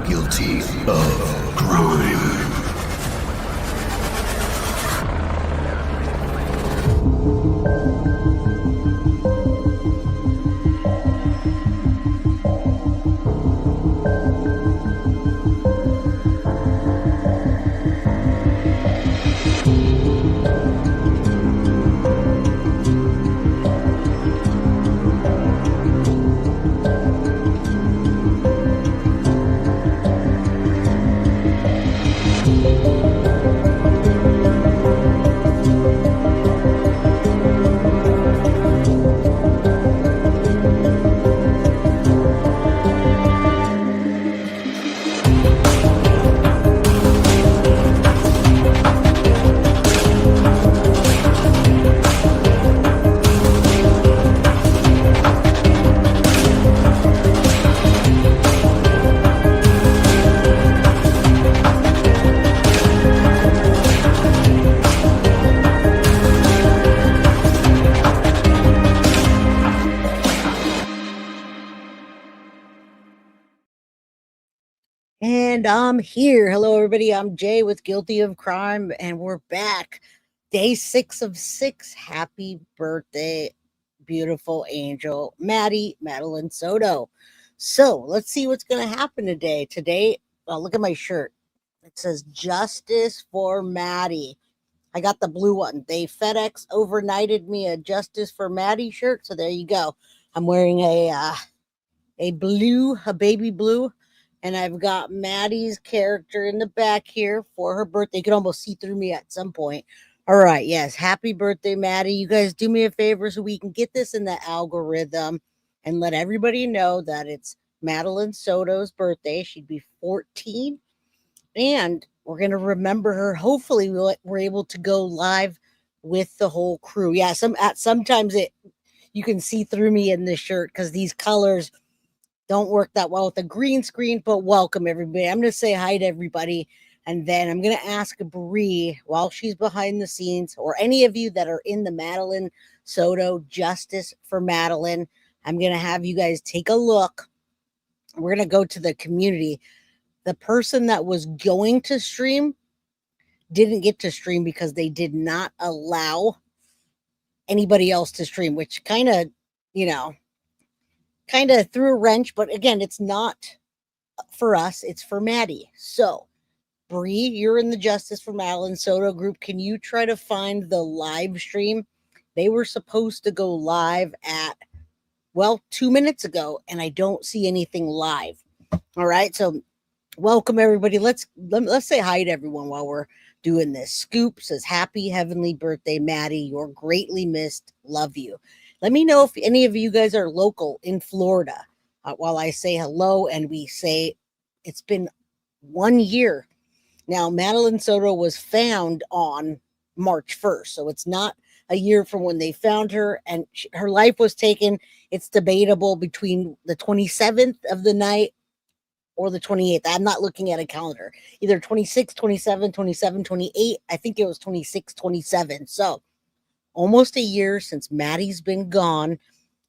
Guilty of crime. And I'm here. Hello, everybody. I'm Jay with Guilty of Crime, and we're back. Day 6 of 6. Happy birthday, beautiful angel, Madeline Soto. So let's see what's going to happen today. Look at my shirt. It says Justice for Maddie. I got the blue one. They FedEx overnighted me a Justice for Maddie shirt. So there you go. I'm wearing a baby blue, and I've got Maddie's character in the back here for her birthday. You can almost see through me at some point. All right, yes, happy birthday, Maddie. You guys do me a favor so we can get this in the algorithm and let everybody know that it's Madeline Soto's birthday. She'd be 14, and we're going to remember her. Hopefully we're able to go live with the whole crew. Yeah, sometimes you can see through me in this shirt because these colors don't work that well with the green screen, but welcome everybody. I'm going to say hi to everybody, and then I'm going to ask Bree while she's behind the scenes, or any of you that are in the Madeline Soto Justice for Madeline. I'm going to have you guys take a look. We're going to go to the community. The person that was going to stream didn't get to stream because they did not allow anybody else to stream, which kind of threw a wrench. But again, it's not for us, it's for Maddie. So Bree, you're in the Justice for Madeline Soto group. Can you try to find the live stream? They were supposed to go live at 2 minutes ago, and I don't see anything live. All right, so welcome everybody. Let's say hi to everyone while we're doing this. Scoop says, happy heavenly birthday, Maddie. You're greatly missed. Love you. Let me know if any of you guys are local in Florida while I say hello, and we say it's been 1 year. Now, Madeline Soto was found on March 1st, so it's not a year from when they found her, and her life was taken. It's debatable between the 27th of the night or the 28th. I'm not looking at a calendar. Either 26, 27, 27, 28. I think it was 26, 27. So almost a year since Maddie's been gone,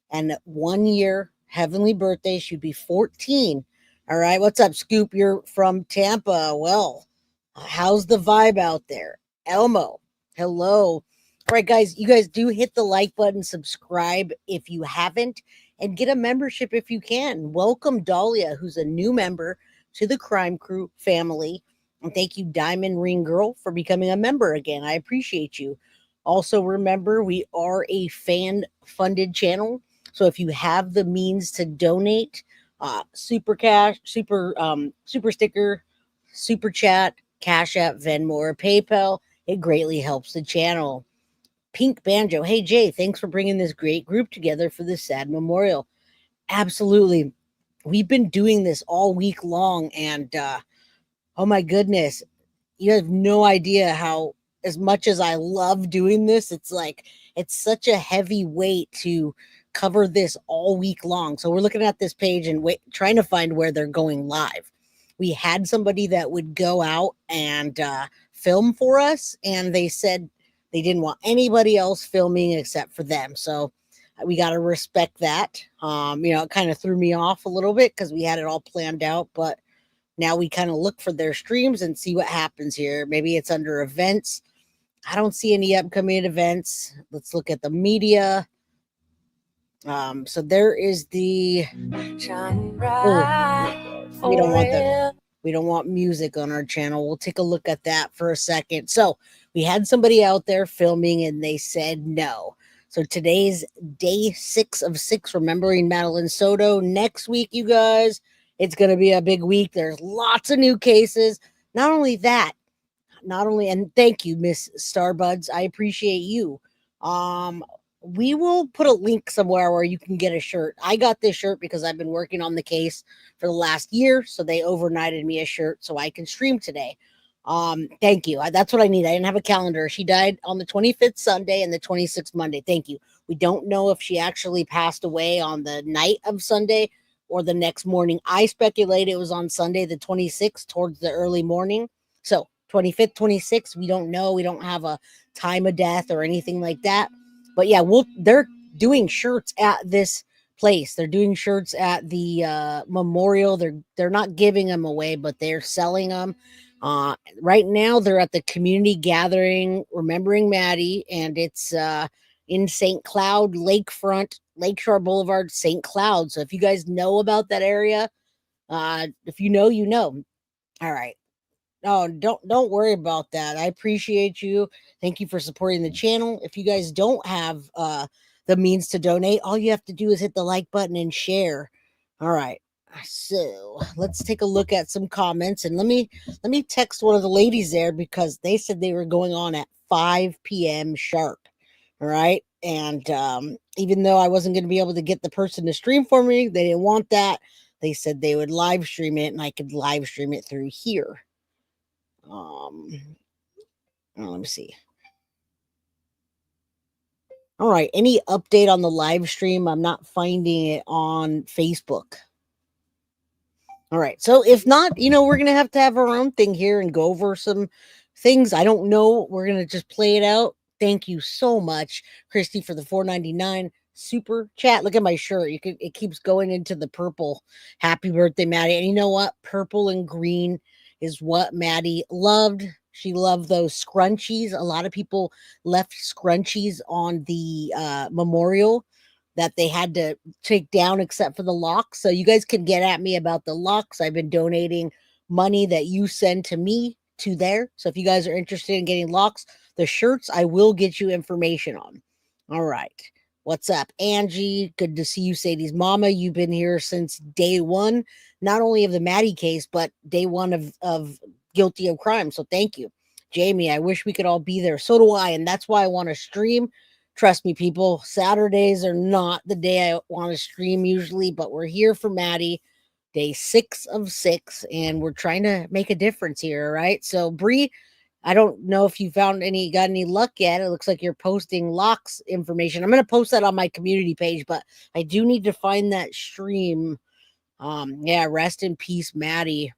and 1 year, heavenly birthday. She'd be 14. All right. What's up, Scoop? You're from Tampa. Well, how's the vibe out there? Elmo, hello. All right, guys, you guys do hit the like button, subscribe if you haven't, and get a membership if you can. Welcome Dahlia, who's a new member to the Crime Crew family. And thank you, Diamond Ring Girl, for becoming a member again. I appreciate you. Also, remember, we are a fan-funded channel. So if you have the means to donate, super cash, super sticker, super chat, Cash App, Venmo, or PayPal, it greatly helps the channel. Pink Banjo, hey Jay, thanks for bringing this great group together for the sad memorial. Absolutely. We've been doing this all week long, and oh my goodness, you have no idea how, as much as I love doing this, it's such a heavy weight to cover this all week long. So we're looking at this page and trying to find where they're going live. We had somebody that would go out and film for us, and they said they didn't want anybody else filming except for them. So we got to respect that. It kind of threw me off a little bit because we had it all planned out, but Now we kind of look for their streams and see what happens here. Maybe it's under events. I don't see any upcoming events. Let's look at the media. So there is the. Oh, we don't want the. We don't want music on our channel. We'll take a look at that for a second. So we had somebody out there filming and they said no. So today's day 6 of 6, remembering Madeline Soto. Next week, you guys, it's going to be a big week. There's lots of new cases. Not only that, and thank you, Miss Starbuds. I appreciate you. We will put a link somewhere where you can get a shirt. I got this shirt because I've been working on the case for the last year, so they overnighted me a shirt so I can stream today. Thank you. That's what I need. I didn't have a calendar. She died on the 25th Sunday and the 26th Monday. Thank you. We don't know if she actually passed away on the night of Sunday or the next morning. I speculate it was on Sunday, the 26th, towards the early morning. So 25th, 26th, we don't know. We don't have a time of death or anything like that. But yeah, they're doing shirts at this place. They're doing shirts at the memorial. They're not giving them away, but they're selling them. Right now they're at the community gathering, remembering Maddie, and it's in St. Cloud, Lakefront, Lakeshore Boulevard, St. Cloud. So if you guys know about that area, if you know, you know. All right. Oh, don't worry about that. I appreciate you. Thank you for supporting the channel. If you guys don't have the means to donate, all you have to do is hit the like button and share. All right. So let's take a look at some comments, and let me text one of the ladies there because they said they were going on at 5 p.m. sharp. All right. And even though I wasn't going to be able to get the person to stream for me, they didn't want that. They said they would live stream it and I could live stream it through here. Let me see. All right. Any update on the live stream? I'm not finding it on Facebook. All right. So if not, we're going to have our own thing here and go over some things. I don't know. We're going to just play it out. Thank you so much, Christy, for the $4.99 super chat. Look at my shirt. It keeps going into the purple. Happy birthday, Maddie. And you know what? Purple and green is what Maddie loved. She loved those scrunchies. A lot of people left scrunchies on the memorial that they had to take down except for the locks. So you guys can get at me about the locks. I've been donating money that you send to me to there. So if you guys are interested in getting locks, the shirts, I will get you information on. All right. What's up, Angie? Good to see you, Sadie's mama. You've been here since day one, not only of the Maddie case, but day one of guilty of crime. So thank you. Jamie, I wish we could all be there. So do I. And that's why I want to stream. Trust me, people, Saturdays are not the day I want to stream usually, but we're here for Maddie, day 6 of 6, and we're trying to make a difference here, right? So, Bree, I don't know if you got any luck yet. It looks like you're posting locks information. I'm going to post that on my community page, but I do need to find that stream. Yeah, rest in peace, Maddie.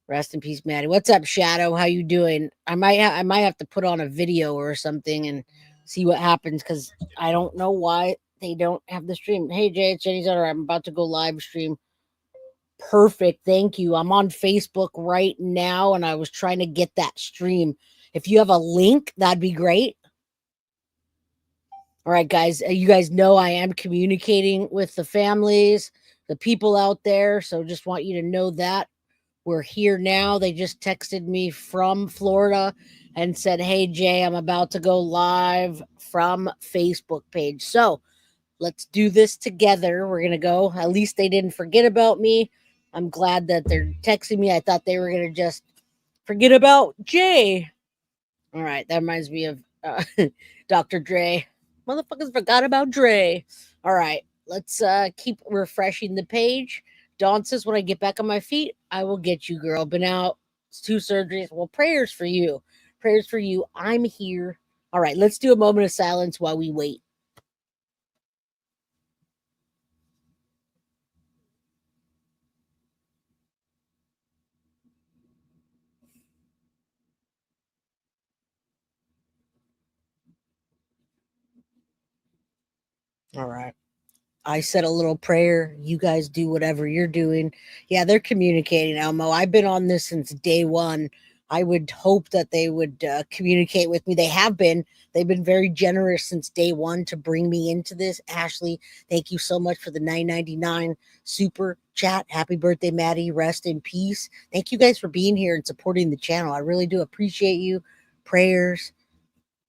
Rest in peace, Maddie. What's up, Shadow? How you doing? I might have to put on a video or something and see what happens because I don't know why they don't have the stream. Hey, Jay, it's Jenny's Other. I'm about to go live stream. Perfect. Thank you. I'm on Facebook right now and I was trying to get that stream. If you have a link, that'd be great. All right, guys. You guys know I am communicating with the families, the people out there. So just want you to know that. We're here now. They just texted me from Florida and said, hey, Jay, I'm about to go live from Facebook page. So let's do this together. We're going to go. At least they didn't forget about me. I'm glad that they're texting me. I thought they were going to just forget about Jay. All right. That reminds me of Dr. Dre. Motherfuckers forgot about Dre. All right. Let's keep refreshing the page. Dawn says, when I get back on my feet, I will get you, girl. Been out 2 surgeries. Well, prayers for you. Prayers for you. I'm here. All right. Let's do a moment of silence while we wait. All right. I said a little prayer. You guys do whatever you're doing. Yeah, they're communicating, Elmo. I've been on this since day one. I would hope that they would communicate with me. They have been. They've been very generous since day one to bring me into this. Ashley, thank you so much for the 9.99 super chat. Happy birthday, Maddie. Rest in peace. Thank you guys for being here and supporting the channel. I really do appreciate you. Prayers.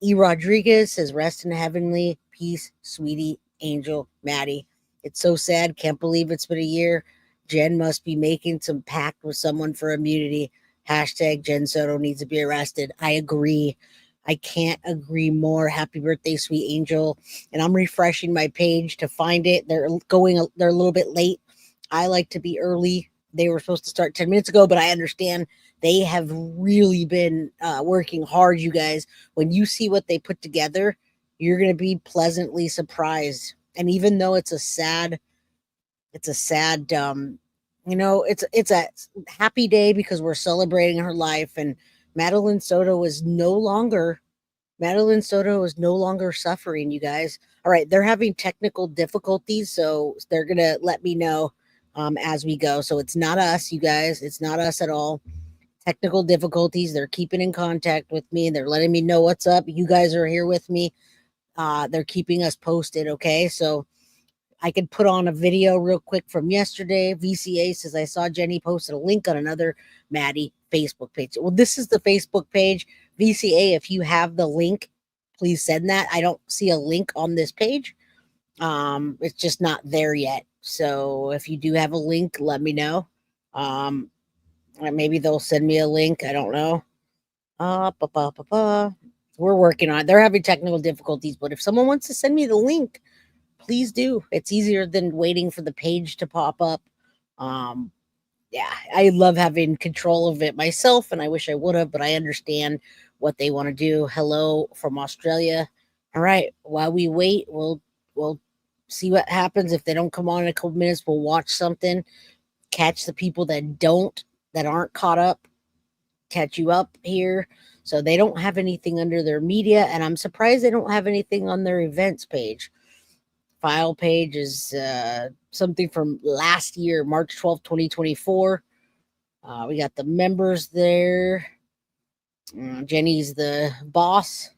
E. Rodriguez says, rest in heavenly peace, sweetie angel Maddie. It's so sad. Can't believe it's been a year. Jen must be making some pact with someone for immunity. Hashtag Jen Soto needs to be arrested. I agree. I can't agree more. Happy birthday, sweet angel. And I'm refreshing my page to find it. They're a little bit late. I like to be early. They were supposed to start 10 minutes ago, but I understand they have really been working hard, you guys. When you see what they put together, you're going to be pleasantly surprised. And even though it's a sad, it's a happy day because we're celebrating her life. And Madeline Soto is no longer, Madeline Soto is no longer suffering, you guys. All right, they're having technical difficulties, so they're going to let me know as we go. So it's not us, you guys. It's not us at all. Technical difficulties. They're keeping in contact with me. They're letting me know what's up. You guys are here with me. They're keeping us posted. Okay. So I could put on a video real quick from yesterday. VCA says, I saw Jenny posted a link on another Maddie Facebook page. Well, this is the Facebook page. VCA, if you have the link, please send that. I don't see a link on this page. It's just not there yet. So if you do have a link, let me know. Maybe they'll send me a link. I don't know. We're working on it. They're having technical difficulties, but if someone wants to send me the link, please do. It's easier than waiting for the page to pop up. Um, yeah, I love having control of it myself, and I wish I would have, but I understand what they want to do. Hello from Australia. All right, while we wait, we'll see what happens. If they don't come on in a couple minutes, we'll watch something, catch the people that aren't caught up, catch you up here. So they don't have anything under their media, and I'm surprised they don't have anything on their events page. File page is something from last year, March 12th, 2024. We got the members there. Jenny's the boss.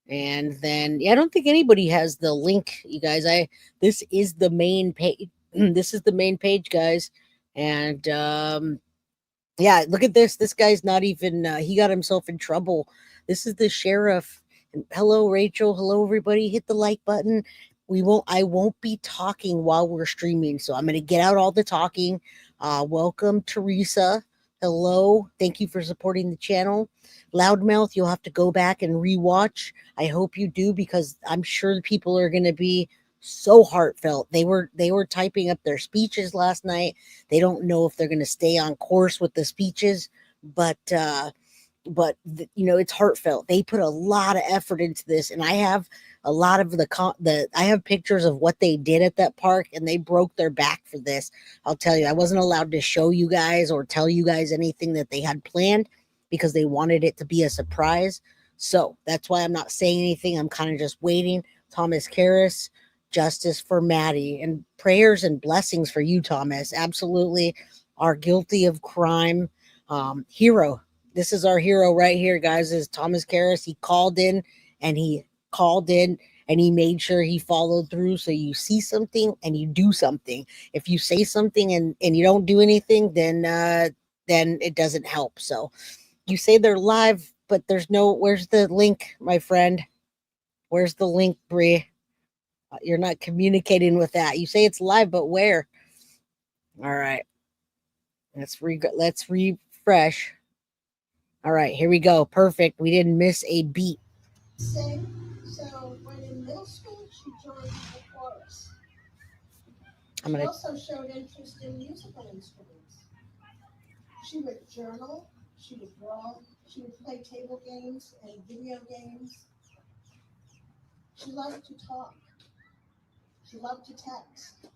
And then, yeah, I don't think anybody has the link, you guys. This is the main page. This is the main page, guys. And yeah, look at this. This guy's not even, he got himself in trouble. This is the sheriff. And hello, Rachel. Hello, everybody. Hit the like button. I won't be talking while we're streaming. So I'm going to get out all the talking. Welcome, Teresa. Hello. Thank you for supporting the channel. Loudmouth, you'll have to go back and rewatch. I hope you do because I'm sure the people are going to be so heartfelt. They were typing up their speeches last night. They don't know if they're going to stay on course with the speeches, but it's heartfelt. They put a lot of effort into this, and I have a lot of I have pictures of what they did at that park, and they broke their back for this. I'll tell you, I wasn't allowed to show you guys or tell you guys anything that they had planned because they wanted it to be a surprise. So that's why I'm not saying anything. I'm kind of just waiting. Thomas Karras, justice for Maddie, and prayers and blessings for you, Thomas. Absolutely are guilty of crime. Hero. This is our hero right here, guys. Is Thomas Karras. He called in and he made sure he followed through. So you see something and you do something. If you say something and you don't do anything, then it doesn't help. So you say they're live, but where's the link, my friend? Where's the link, Bree? You're not communicating with that. You say it's live, but where? All right. Let's refresh. All right, here we go. Perfect. We didn't miss a beat. So when in middle school, she joined the chorus. She also showed interest in musical instruments. She would journal, she would draw, she would play table games and video games. She loved to talk. She loved to text.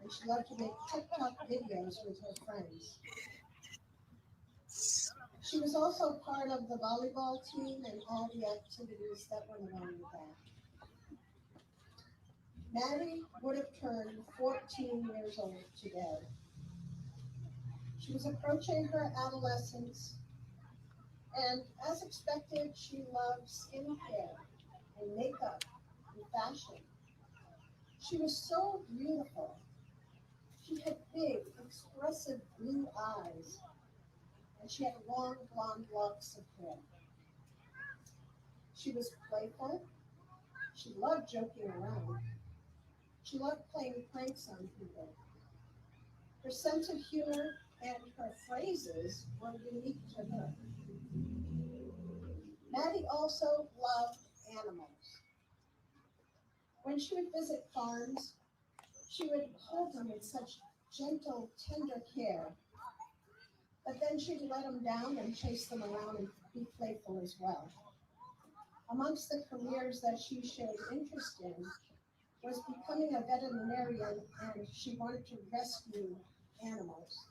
And she loved to make TikTok videos with her friends. She was also part of the volleyball team and all the activities that went along with that. Maddie would have turned 14 years old today. She was approaching her adolescence, and as expected, she loved skincare and makeup and fashion. She was so beautiful. She had big, expressive blue eyes, and she had long blonde locks of hair. She was playful. She loved joking around. She loved playing pranks on people. Her sense of humor and her phrases were unique to her. Maddie also loved animals. When she would visit farms, she would hold them in such gentle, tender care, but then she'd let them down and chase them around and be playful as well. Amongst the careers that she showed interest in was becoming a veterinarian, and she wanted to rescue animals.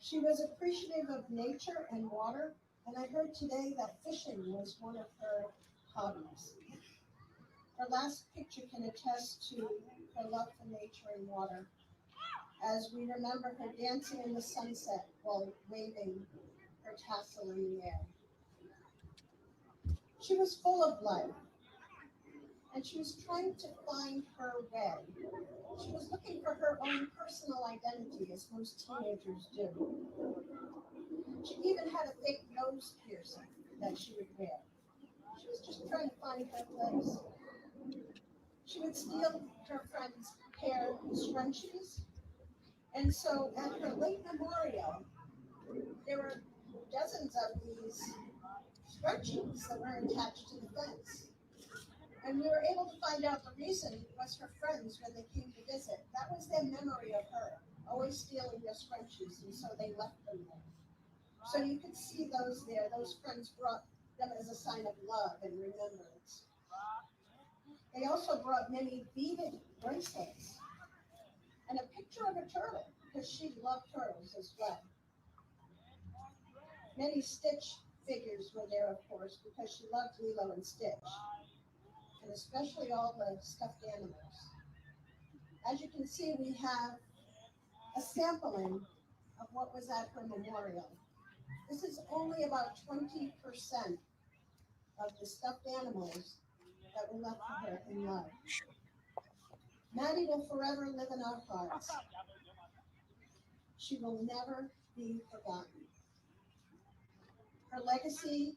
She was appreciative of nature and water, and I heard today that fishing was one of her hobbies. Her last picture can attest to her love for nature and water, as we remember her dancing in the sunset while waving her tassel in the air. She was full of life, and she was trying to find her way. She was looking for her own personal identity, as most teenagers do. She even had a fake nose piercing that she would wear. She was just trying to find her place. She would steal her friends' hair scrunchies, and so at her late memorial, there were dozens of these scrunchies that were attached to the fence. And we were able to find out the reason was her friends when they came to visit. That was their memory of her, always stealing their scrunchies, and so they left them there. So you could see those there. Those friends brought them as a sign of love and remembrance. They also brought many beaded bracelets and a picture of a turtle, because she loved turtles as well. Many Stitch figures were there, of course, because she loved Lilo and Stitch, and especially all the stuffed animals. As you can see, we have a sampling of what was at her memorial. This is only about 20% of the stuffed animals that were left for her in love. Maddie will forever live in our hearts. She will never be forgotten. Her legacy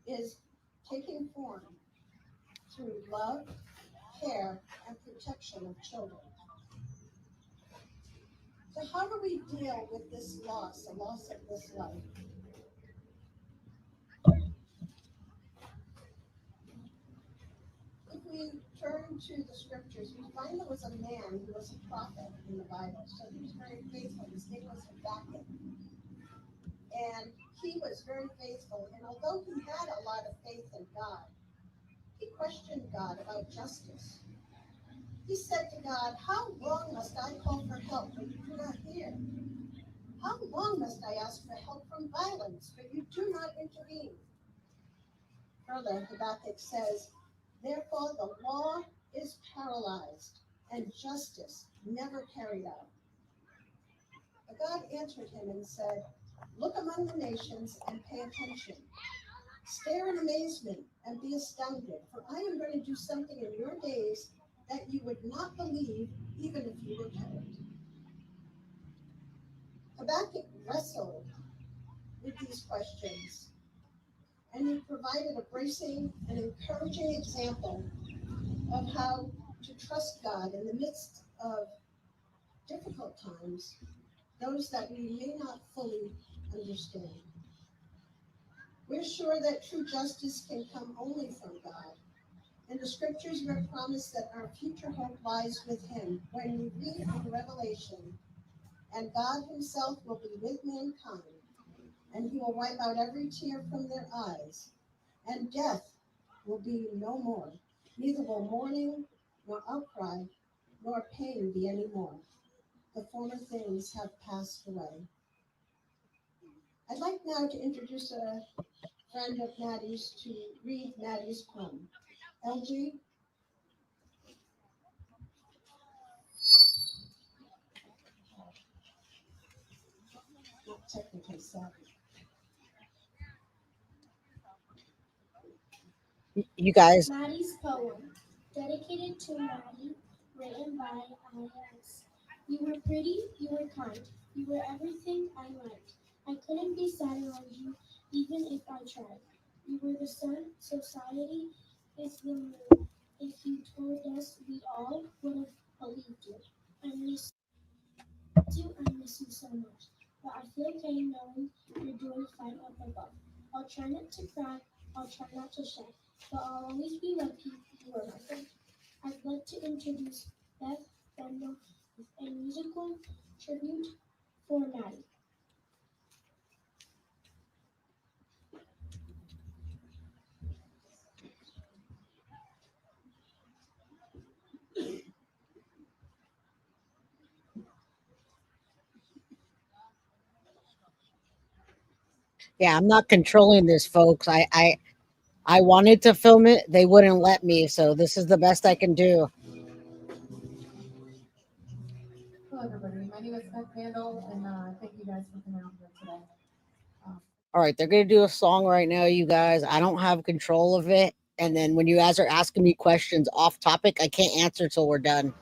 is taking form through love, care, and protection of children. So how do we deal with this loss, the loss of this life? If we turn to the scriptures, we find there was a man who was a prophet in the Bible. So he was very faithful. His name was Habakkuk. And he was very faithful. And although he had a lot of faith in God, he questioned God about justice. He said to God, "How long must I call for help, but you do not hear? How long must I ask for help from violence, but you do not intervene?" Further, Habakkuk says, "Therefore the law is paralyzed, and justice never carried out." But God answered him and said, "Look among the nations and pay attention. Stare in amazement and be astounded, for I am going to do something in your days that you would not believe even if you were told." Habakkuk wrestled with these questions, and he provided a bracing and encouraging example of how to trust God in the midst of difficult times, those that we may not fully understand. We're sure that true justice can come only from God. In the scriptures, we're promised that our future hope lies with Him. When we read in Revelation, "And God Himself will be with mankind, and He will wipe out every tear from their eyes, and death will be no more. Neither will mourning, nor outcry, nor pain be any more. The former things have passed away." I'd like now to introduce a friend of Maddie's to read Maddie's poem. LG, not technically savvy. You guys, Maddie's poem, dedicated to Maddie, written by I.S. You were pretty, you were kind, you were everything I liked. I couldn't be sad around you, even if I tried. You were the sun, society is the moon. If you told us, we all would have believed you. I miss I miss you so much. But I feel pain knowing you're doing fine up above. I'll try not to cry, I'll try not to shed, but I'll always be lucky you are my friend. I'd like to introduce Beth Bendel with a musical tribute for Maddie. yeah, I'm not controlling this, folks. I wanted to film it, they wouldn't let me, so this is the best I can do. Hello, everybody. My name is Beth Vandal, and thank you guys for coming out here today. All right, they're gonna do a song right now, you guys. I don't have control of it, and then when you guys are asking me questions off topic, I can't answer till we're done.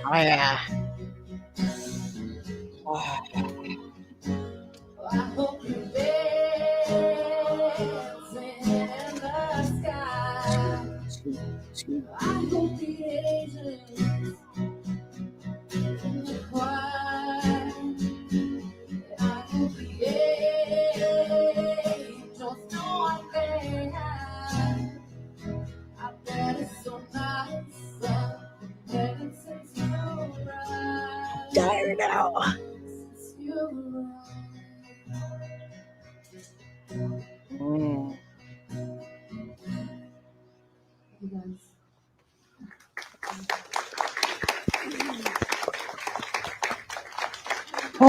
Oh yeah. Oh, I hope you're dancing in the sky. I hope the angels in the choir. I hope the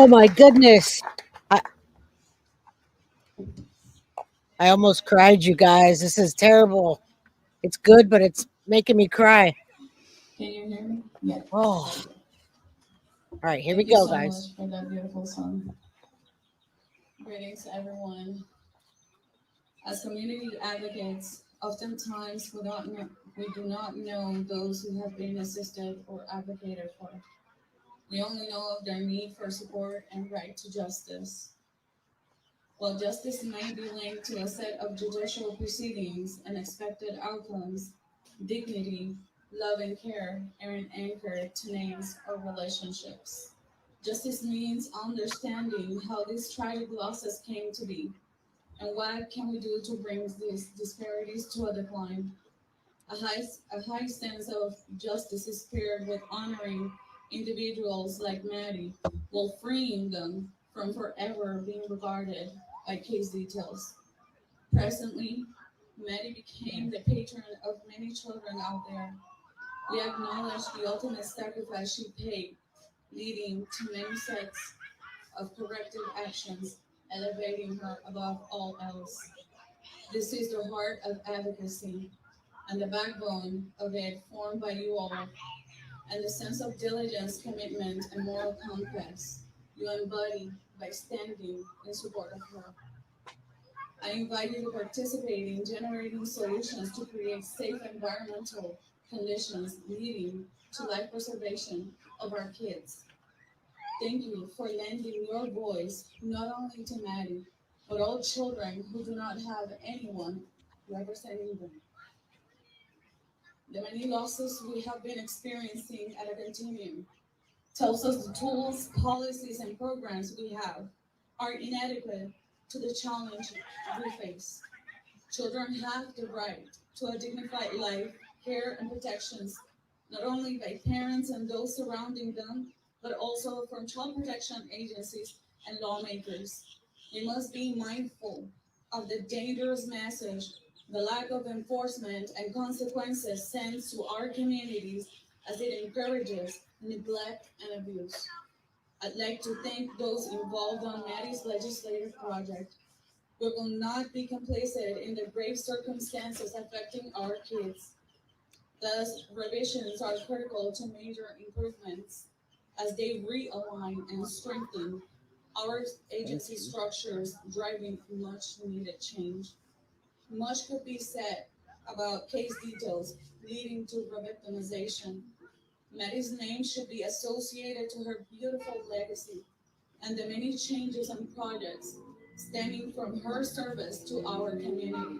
Oh my goodness. I, I almost cried, you guys. This is terrible. It's good, but it's making me cry. Can you hear me? Yeah. Oh, all right, here we Thank you go, so guys. much for that beautiful song. Greetings, everyone. As community advocates, oftentimes we do not know those who have been assisted or advocated for. We only know of their need for support and right to justice. While justice may be linked to a set of judicial proceedings and expected outcomes, dignity, love, and care are an anchor to names or relationships. Justice means understanding how these tragic losses came to be and what can we do to bring these disparities to a decline. A high sense of justice is paired with honoring individuals like Maddie while freeing them from forever being regarded by case details. Presently, Maddie became the patron of many children out there. We acknowledge the ultimate sacrifice she paid, leading to many sets of corrective actions, elevating her above all else. This is the heart of advocacy and the backbone of it formed by you all, and the sense of diligence, commitment, and moral compass you embody by standing in support of her. I invite you to participate in generating solutions to create safe environmental conditions leading to life preservation of our kids. Thank you for lending your voice not only to Maddie, but all children who do not have anyone representing them. The many losses we have been experiencing at a continuum tells us the tools, policies, and programs we have are inadequate to the challenge we face. Children have the right to a dignified life, care, and protections, not only by parents and those surrounding them, but also from child protection agencies and lawmakers. We must be mindful of the dangerous message the lack of enforcement and consequences sends to our communities as it encourages neglect and abuse. I'd like to thank those involved on Maddie's legislative project. We will not be complacent in the grave circumstances affecting our kids. Thus, revisions are critical to major improvements as they realign and strengthen our agency structures, driving much needed change. Much could be said about case details leading to revictimization. Maddie's name should be associated to her beautiful legacy and the many changes and projects stemming from her service to our community.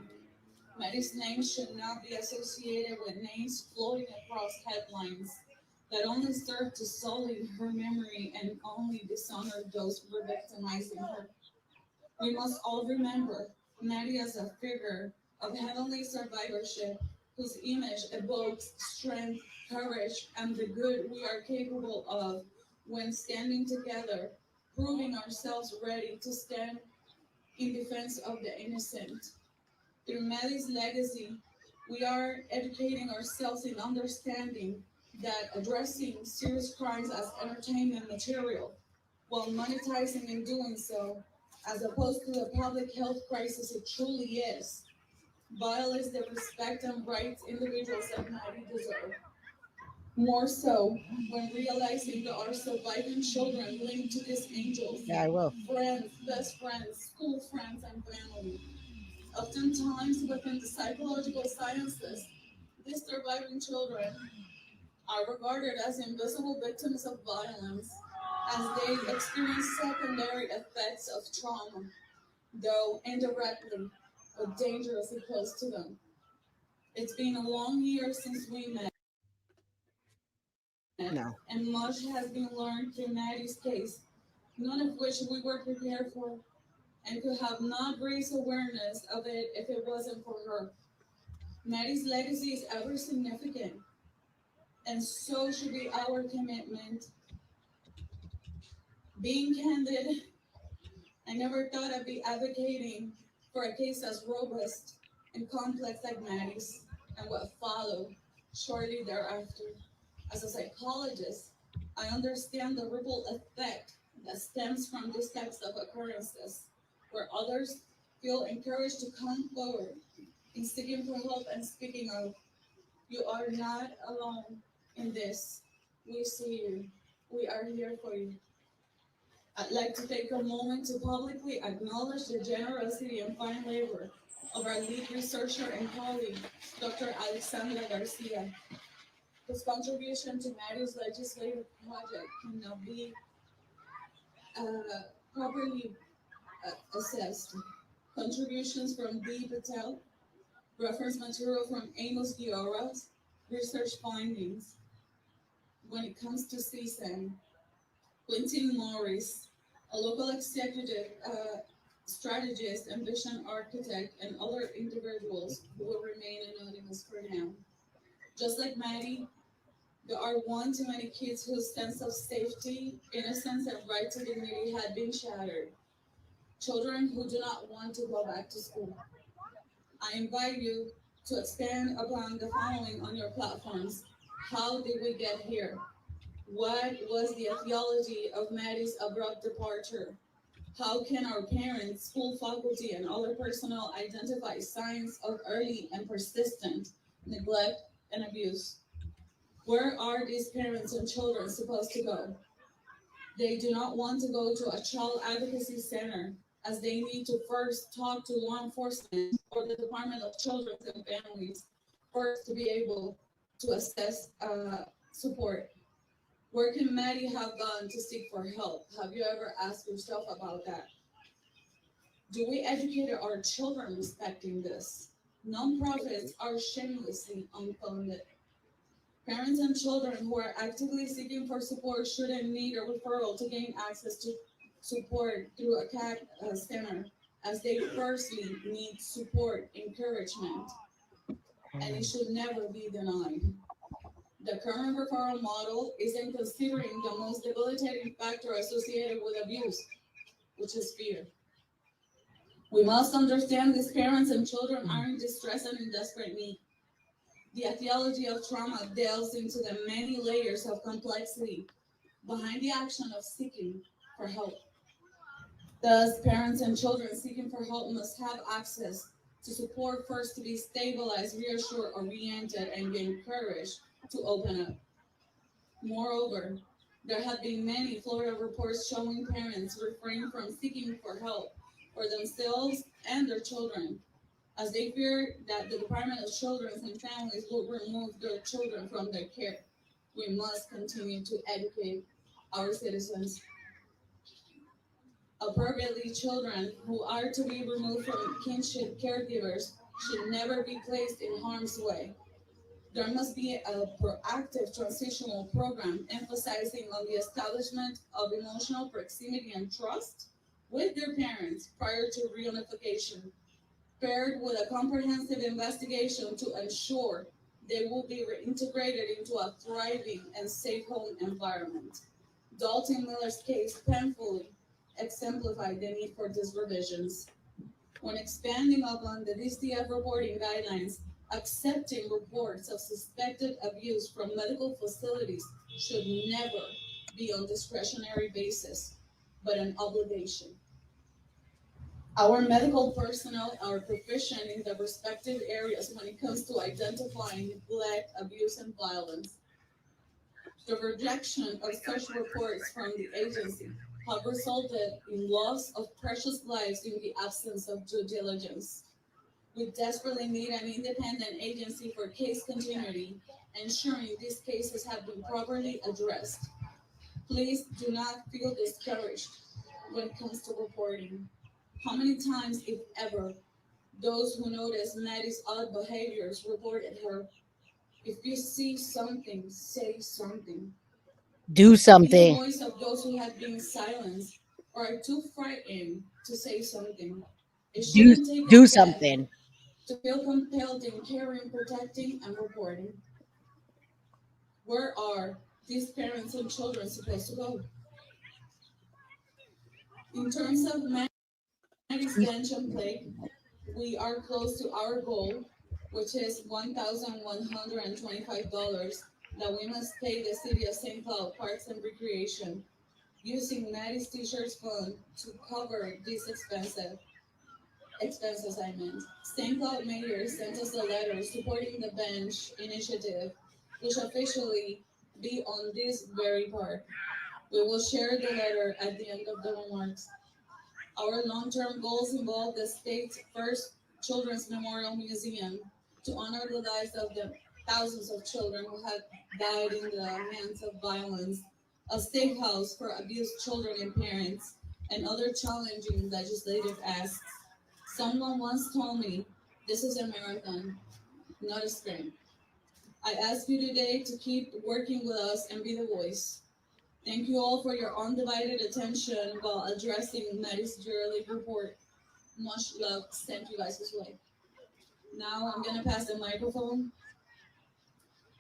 Maddie's name should not be associated with names floating across headlines that only serve to sully her memory and only dishonor those re-victimizing her. We must all remember Maddie as a figure of heavenly survivorship whose image evokes strength, courage, and the good we are capable of when standing together, proving ourselves ready to stand in defense of the innocent. Through Maddie's legacy, we are educating ourselves in understanding that addressing serious crimes as entertainment material while monetizing in doing so, as opposed to the public health crisis it truly is, violates the respect and rights individuals like Maddie deserve. More so when realizing there are surviving children linked to these angels, Yeah, I will. friends, best friends, school friends, and family. Oftentimes, within the psychological sciences, these surviving children are regarded as invisible victims of violence as they experience secondary effects of trauma, though indirectly but dangerously close to them. It's been a long year since we met, No. and much has been learned through Maddie's case, none of which we were prepared for and could have not raised awareness of it if it wasn't for her. Maddie's legacy is ever significant, and so should be our commitment. Being candid, I never thought I'd be advocating for a case as robust and complex like Maddie's and what followed shortly thereafter. As a psychologist, I understand the ripple effect that stems from these types of occurrences, where others feel encouraged to come forward in seeking for help and speaking of. You are not alone in this. We see you. We are here for you. I'd like to take a moment to publicly acknowledge the generosity and fine labor of our lead researcher and colleague, Dr. Alexandra Garcia, whose contribution to Maddie's legislative project cannot be uh, properly assessed. Contributions from Dee Patel, reference material from Amos Giora's research findings when it comes to CSAM, Quentin Morris, a local executive strategist and vision architect, and other individuals who will remain anonymous for now. Just like Maddie, there are one too many kids whose sense of safety, innocence, and right to dignity had been shattered. Children who do not want to go back to school. I invite you to expand upon the following on your platforms. How did we get here? What was the etiology of Maddie's abrupt departure? How can our parents, school faculty, and other personnel identify signs of early and persistent neglect and abuse? Where are these parents and children supposed to go? They do not want to go to a child advocacy center, as they need to first talk to law enforcement or the Department of Children and Families first to be able to assess support. Where can Maddie have gone to seek for help? Have you ever asked yourself about that? Do we educate our children respecting this? Nonprofits are shamelessly unfunded. Parents and children who are actively seeking for support shouldn't need a referral to gain access to support through a CAC center, as they firstly need support, encouragement, and it should never be denied. The current referral model isn't considering the most debilitating factor associated with abuse, which is fear. We must understand these parents and children are in distress and in desperate need. The etiology of trauma delves into the many layers of complexity behind the action of seeking for help. Thus, parents and children seeking for help must have access to support first to be stabilized, reassured, oriented, and gain courage to open up. Moreover, there have been many Florida reports showing parents refrain from seeking for help for themselves and their children, as they fear that the Department of Children and Families will remove their children from their care. We must continue to educate our citizens. Appropriately, children who are to be removed from kinship caregivers should never be placed in harm's way. There must be a proactive transitional program emphasizing on the establishment of emotional proximity and trust with their parents prior to reunification, paired with a comprehensive investigation to ensure they will be reintegrated into a thriving and safe home environment. Dalton Miller's case painfully exemplified the need for these revisions. When expanding upon the DCF reporting guidelines, accepting reports of suspected abuse from medical facilities should never be on discretionary basis, but an obligation. Our medical personnel are proficient in their respective areas when it comes to identifying neglect, abuse, and violence. The rejection of such reports from the agency have resulted in loss of precious lives in the absence of due diligence. We desperately need an independent agency for case continuity, ensuring these cases have been properly addressed. Please do not feel discouraged when it comes to reporting. How many times, if ever, those who notice Maddie's odd behaviors reported her? If you see something, say something. Do Be the something. voice of those who have been silenced or are too frightened to say something. It Do shouldn't take a do death something. to feel compelled in caring, protecting, and reporting. Where are these parents and children supposed to go? In terms of Maddie's detention plague, we are close to our goal, which is $1,125 that we must pay the City of St. Cloud Parks and Recreation. using Maddie's T-shirts fund to cover these expense assignments. St. Cloud Mayor sent us a letter supporting the bench initiative, which officially be on this very part. We will share the letter at the end of the remarks. Our long-term goals involve the state's first Children's Memorial Museum to honor the lives of the thousands of children who have died in the hands of violence, a safe house for abused children and parents, and other challenging legislative asks. Someone once told me, this is a marathon, not a sprint. I ask you today to keep working with us and be the voice. Thank you all for your undivided attention while addressing Maddie's yearly report. Much love sent you guys this way. Now I'm going to pass the microphone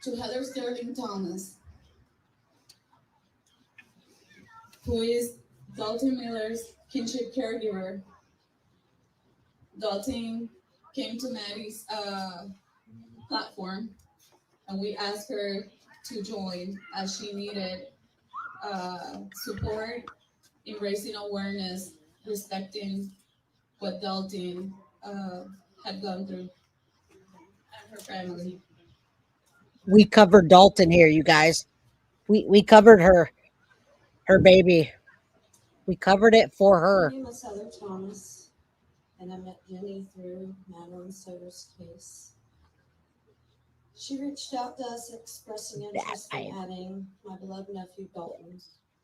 to Heather Sterling Thomas, who is Dalton Miller's kinship caregiver. Dalton came to Maddie's platform, and we asked her to join as she needed support in raising awareness, respecting what Dalton had gone through and her family. We covered Dalton here, you guys. We covered her baby. We covered it for My her. name is Heather Thomas, and I met Jenny through Madeline Soto's case. She reached out to us expressing interest in adding my beloved nephew Dalton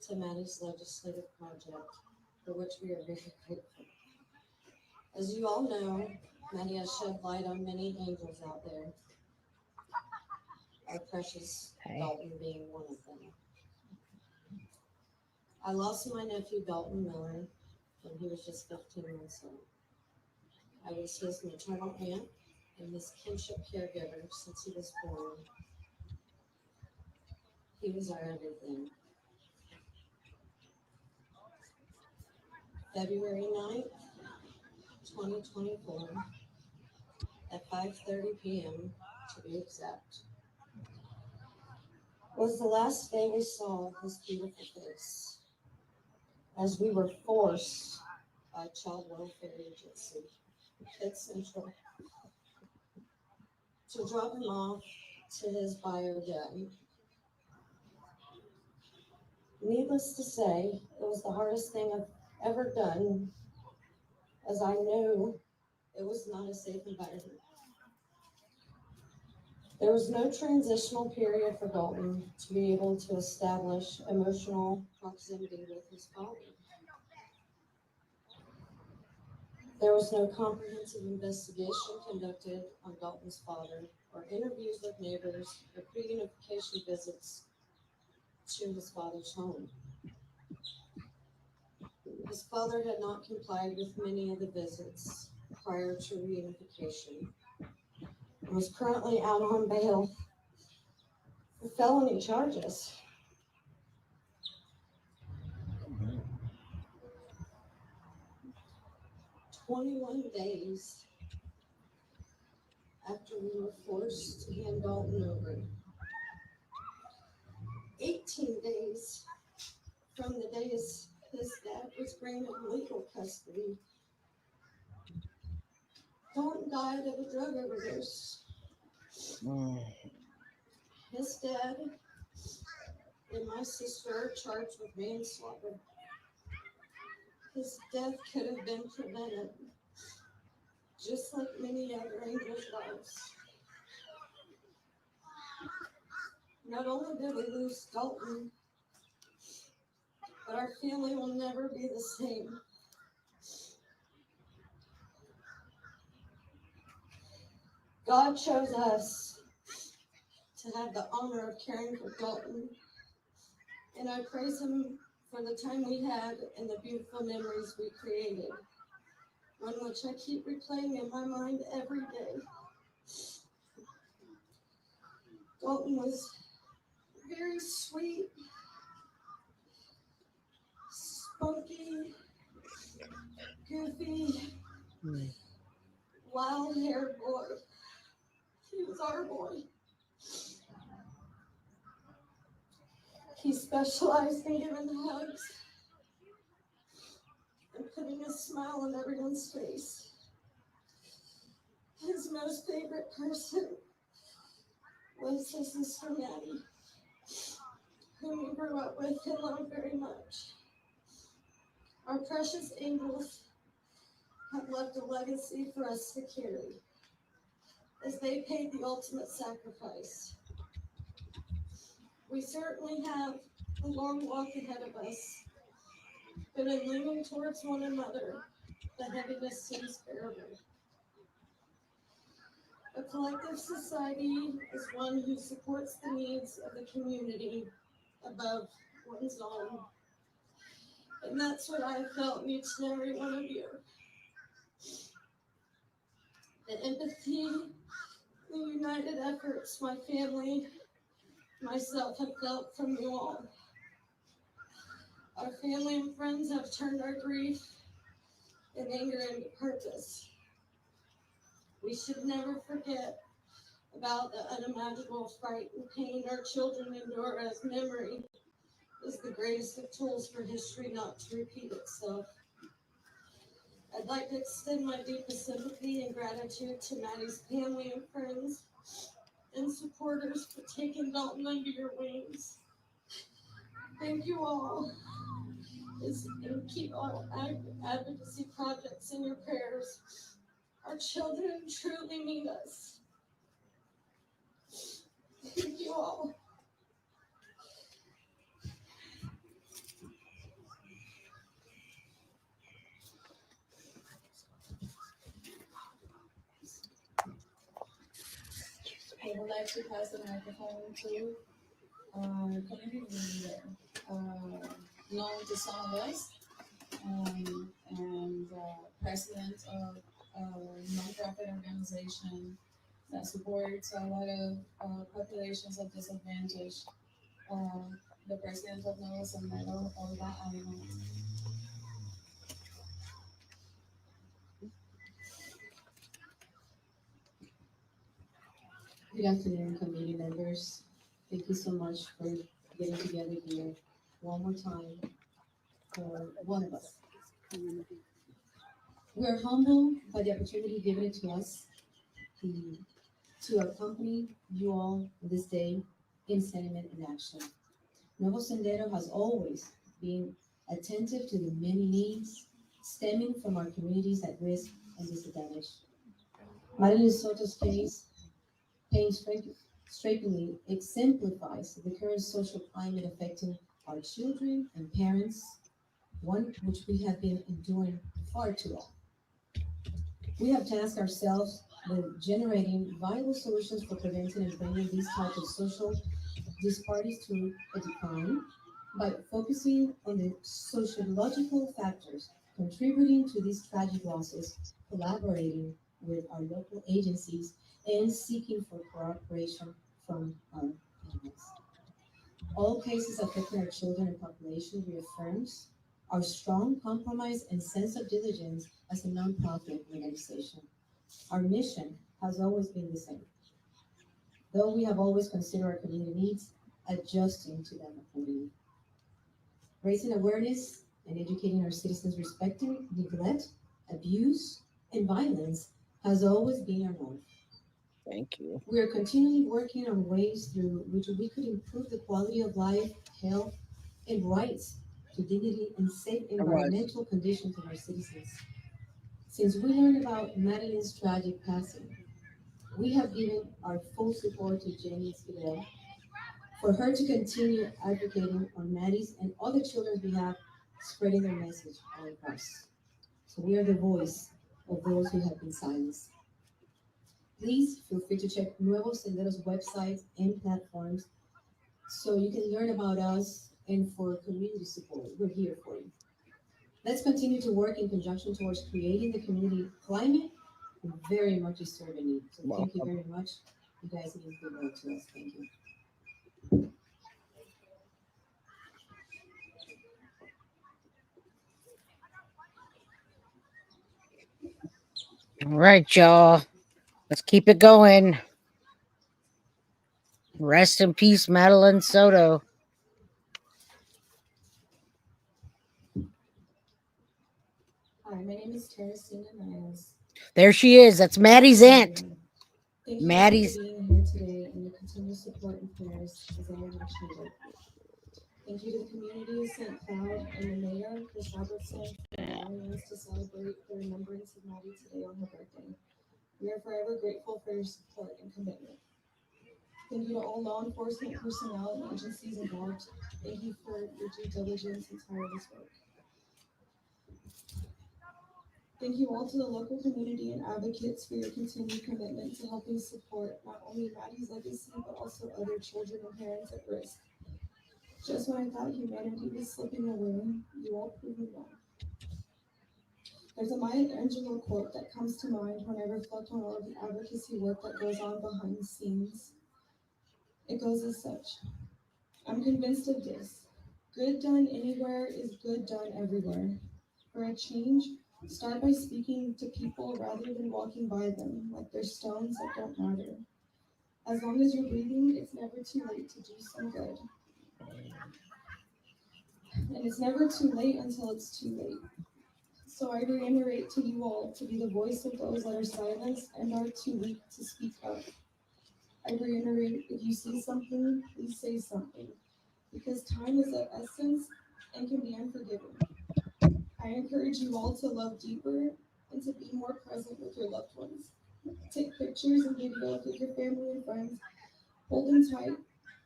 to Maddie's legislative project, for which we are very grateful. As you all know, Maddie has shed light on many angels out there, our precious Dalton being one of them. I lost my nephew Dalton Miller when he was just 15 months old. I was his maternal aunt and his kinship caregiver since he was born. He was our everything. February 9th, 2024, at 5:30 p.m. to be exact, was the last day we saw his beautiful face, as we were forced by child welfare agency, Kid Central, to drop him off to his bio dad. Needless to say, it was the hardest thing I've ever done, as I knew it was not a safe environment. There was no transitional period for Dalton to be able to establish emotional proximity with his father. There was no comprehensive investigation conducted on Dalton's father, or interviews with neighbors, or pre-unification visits to his father's home. His father had not complied with many of the visits prior to reunification and was currently out on bail for felony charges. Mm-hmm. 21 days after we were forced to hand Dalton over, 18 days from the days his dad was granted legal custody, Dalton died of a drug overdose. His dad and my sister are charged with manslaughter. His death could have been prevented, just like many other angels' lives. Not only did we lose Dalton, but our family will never be the same. God chose us to have the honor of caring for Dalton, and I praise him for the time we had and the beautiful memories we created, one which I keep replaying in my mind every day. Dalton was very sweet, spunky, goofy, wild-haired boy. He was our boy. He specialized in giving hugs putting a smile on everyone's face. His most favorite person was his sister Maddie, whom we grew up with and loved very much. Our precious angels have left a legacy for us to carry, as they paid the ultimate sacrifice. We certainly have a long walk ahead of us, but in leaning towards one another, the heaviness seems bearable. A collective society is one who supports the needs of the community above one's own. And that's what I felt in each and every one of you. The empathy, the united efforts my family, myself have felt from you all. Our family and friends have turned our grief and anger into purpose. We should never forget about the unimaginable fright and pain our children endure, as memory is the greatest of tools for history not to repeat itself. I'd like to extend my deepest sympathy and gratitude to Maddie's family and friends and supporters for taking Dalton under your wings. Thank you all. And keep all advocacy projects in your prayers. Our children truly need us. Thank you all. I would like to pass the microphone to our community leader, known to some of us, and president of a nonprofit organization that supports a lot of populations of disadvantage. The president of Nuevo Sendero, Olga Alino. Good afternoon, committee members. Thank you so much for getting together here one more time for one of us. We're humbled by the opportunity given to us to accompany you all this day in sentiment and action. Nuevo Sendero has always been attentive to the many needs stemming from our communities at risk and disadvantage. Madeline Soto's case painstakingly exemplifies the current social climate affecting our children and parents, one which we have been enduring far too long. We have tasked ourselves with generating viable solutions for preventing and bringing these types of social disparities to a decline by focusing on the sociological factors contributing to these tragic losses, collaborating with our local agencies, and seeking for cooperation from our parents. All cases affecting our children and population reaffirms our strong compromise and sense of diligence as a nonprofit organization. Our mission has always been the same. Though we have always considered our community needs, adjusting to them accordingly. Raising awareness and educating our citizens respecting neglect, abuse, and violence has always been our norm. Thank you. We are continually working on ways through which we could improve the quality of life, health, and rights to dignity and safe environmental conditions of our citizens. Since we learned about Madeline's tragic passing, we have given our full support to Jenny Esquivel for her to continue advocating on Maddie's and other children's behalf, spreading their message all across. So we are the voice of those who have been silenced. Please feel free to check Nuevo Sendero's website and platforms so you can learn about us and for community support. We're here for you. Let's continue to work in conjunction towards creating the community climate we very much deserve and need. So thank you very much. You guys mean the world to us. Thank you. All right, y'all. Let's keep it going. Rest in peace, Madeline Soto. name is Teresina Niles. There she is. That's Maddie's aunt. Thank you Maddie's. for being here today and your continued support and prayers as I am much needed. Thank you to the community of St. Cloud and the mayor, Chris Robertson, for allowing us to celebrate the remembrance of Maddie today on her birthday. We are forever grateful for your support and commitment. Thank you to all law enforcement personnel and agencies involved. Thank you for your due diligence and tireless work. Thank you all to the local community and advocates for your continued commitment to helping support not only Maddie's legacy, but also other children and parents at risk. Just when I thought humanity was slipping away, you all proved me wrong. There's a Maya Angelou quote that comes to mind when I reflect on all of the advocacy work that goes on behind the scenes. It goes as such. I'm convinced of this. Good done anywhere is good done everywhere. For a change, start by speaking to people rather than walking by them like they're stones that don't matter. As long as you're breathing, it's never too late to do some good. And it's never too late until it's too late. So I reiterate to you all to be the voice of those that are silenced and are too weak to speak up. I reiterate, if you see something, please say something, because time is of essence and can be unforgiving. I encourage you all to love deeper and to be more present with your loved ones. Take pictures and videos with your family and friends. Hold them tight,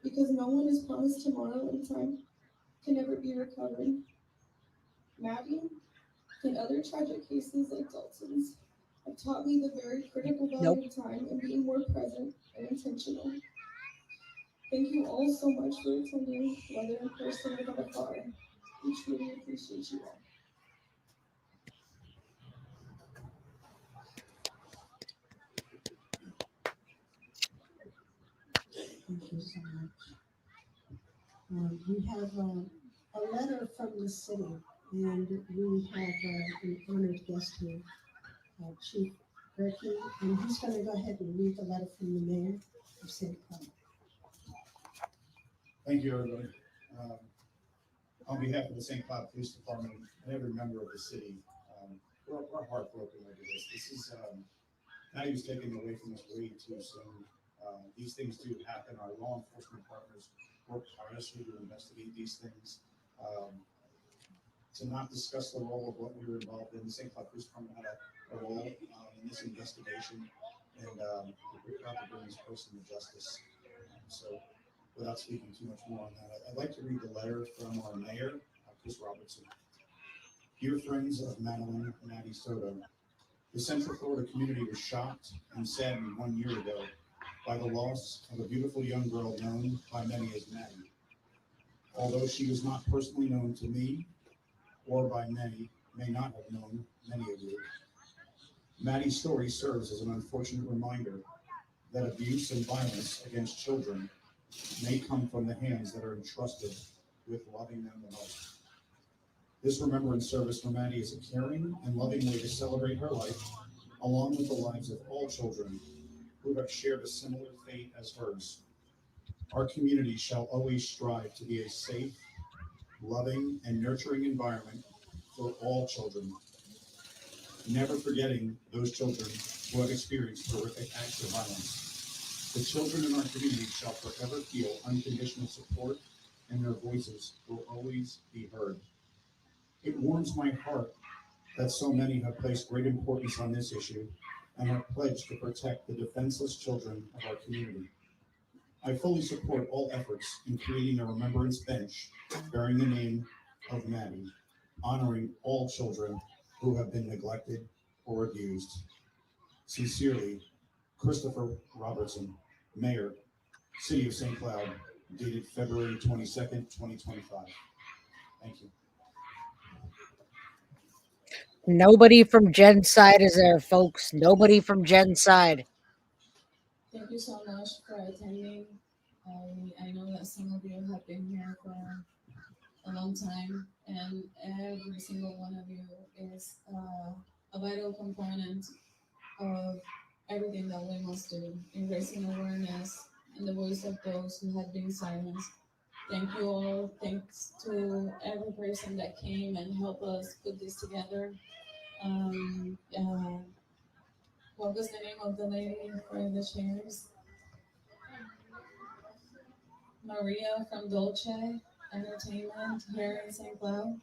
because no one is promised tomorrow and time can never be recovered. Maddie and other tragic cases like Dalton's have taught me the very critical Nope. value of time and being more present and intentional. Thank you all so much for attending, whether in person or from afar. We truly appreciate you all. Thank you so much. We have a letter from the city, and we have an honored guest here, Chief Gerke, and he's going to go ahead and read the letter from the mayor of St. Cloud. Thank you, everybody. Um, on behalf of the St. Cloud Police Department and every member of the city, we're heartbroken over this. This is Maddie was taken away from us way too soon. These things do happen. Our law enforcement partners work tirelessly to investigate these things. To not discuss the role of what we were involved in, the St. Cloud Police Department had a role in this investigation, and we're proud to bring this person to justice. So, without speaking too much more on that, I'd like to read the letter from our mayor, Chris Robertson. Dear friends of Madeline Soto, the Central Florida community was shocked and saddened 1 year ago by the loss of a beautiful young girl known by many as Maddie. Although she was not personally known to me, or by many, may not have known many of you, Maddie's story serves as an unfortunate reminder that abuse and violence against children may come from the hands that are entrusted with loving them the most. This remembrance service for Maddie is a caring and loving way to celebrate her life, along with the lives of all children who have shared a similar fate as hers. Our community shall always strive to be a safe, loving, and nurturing environment for all children, never forgetting those children who have experienced horrific acts of violence. The children in our community shall forever feel unconditional support, and their voices will always be heard. It warms my heart that so many have placed great importance on this issue and have pledged to protect the defenseless children of our community. I fully support all efforts in creating a remembrance bench bearing the name of Maddie, honoring all children who have been neglected or abused. Sincerely, Christopher Robertson, Mayor, City of St. Cloud, dated February 22nd, 2025. Thank you. Nobody from Jen's side is there, folks. Nobody from Jen's side. Thank you so much for attending. I know that some of you have been here for a long time, and every single one of you is a vital component of everything that we must do in raising awareness and the voice of those who have been silenced. Thank you all. Thanks to every person that came and helped us put this together. What was the name of the lady for the chairs? Maria from Dolce Entertainment here in St. Cloud.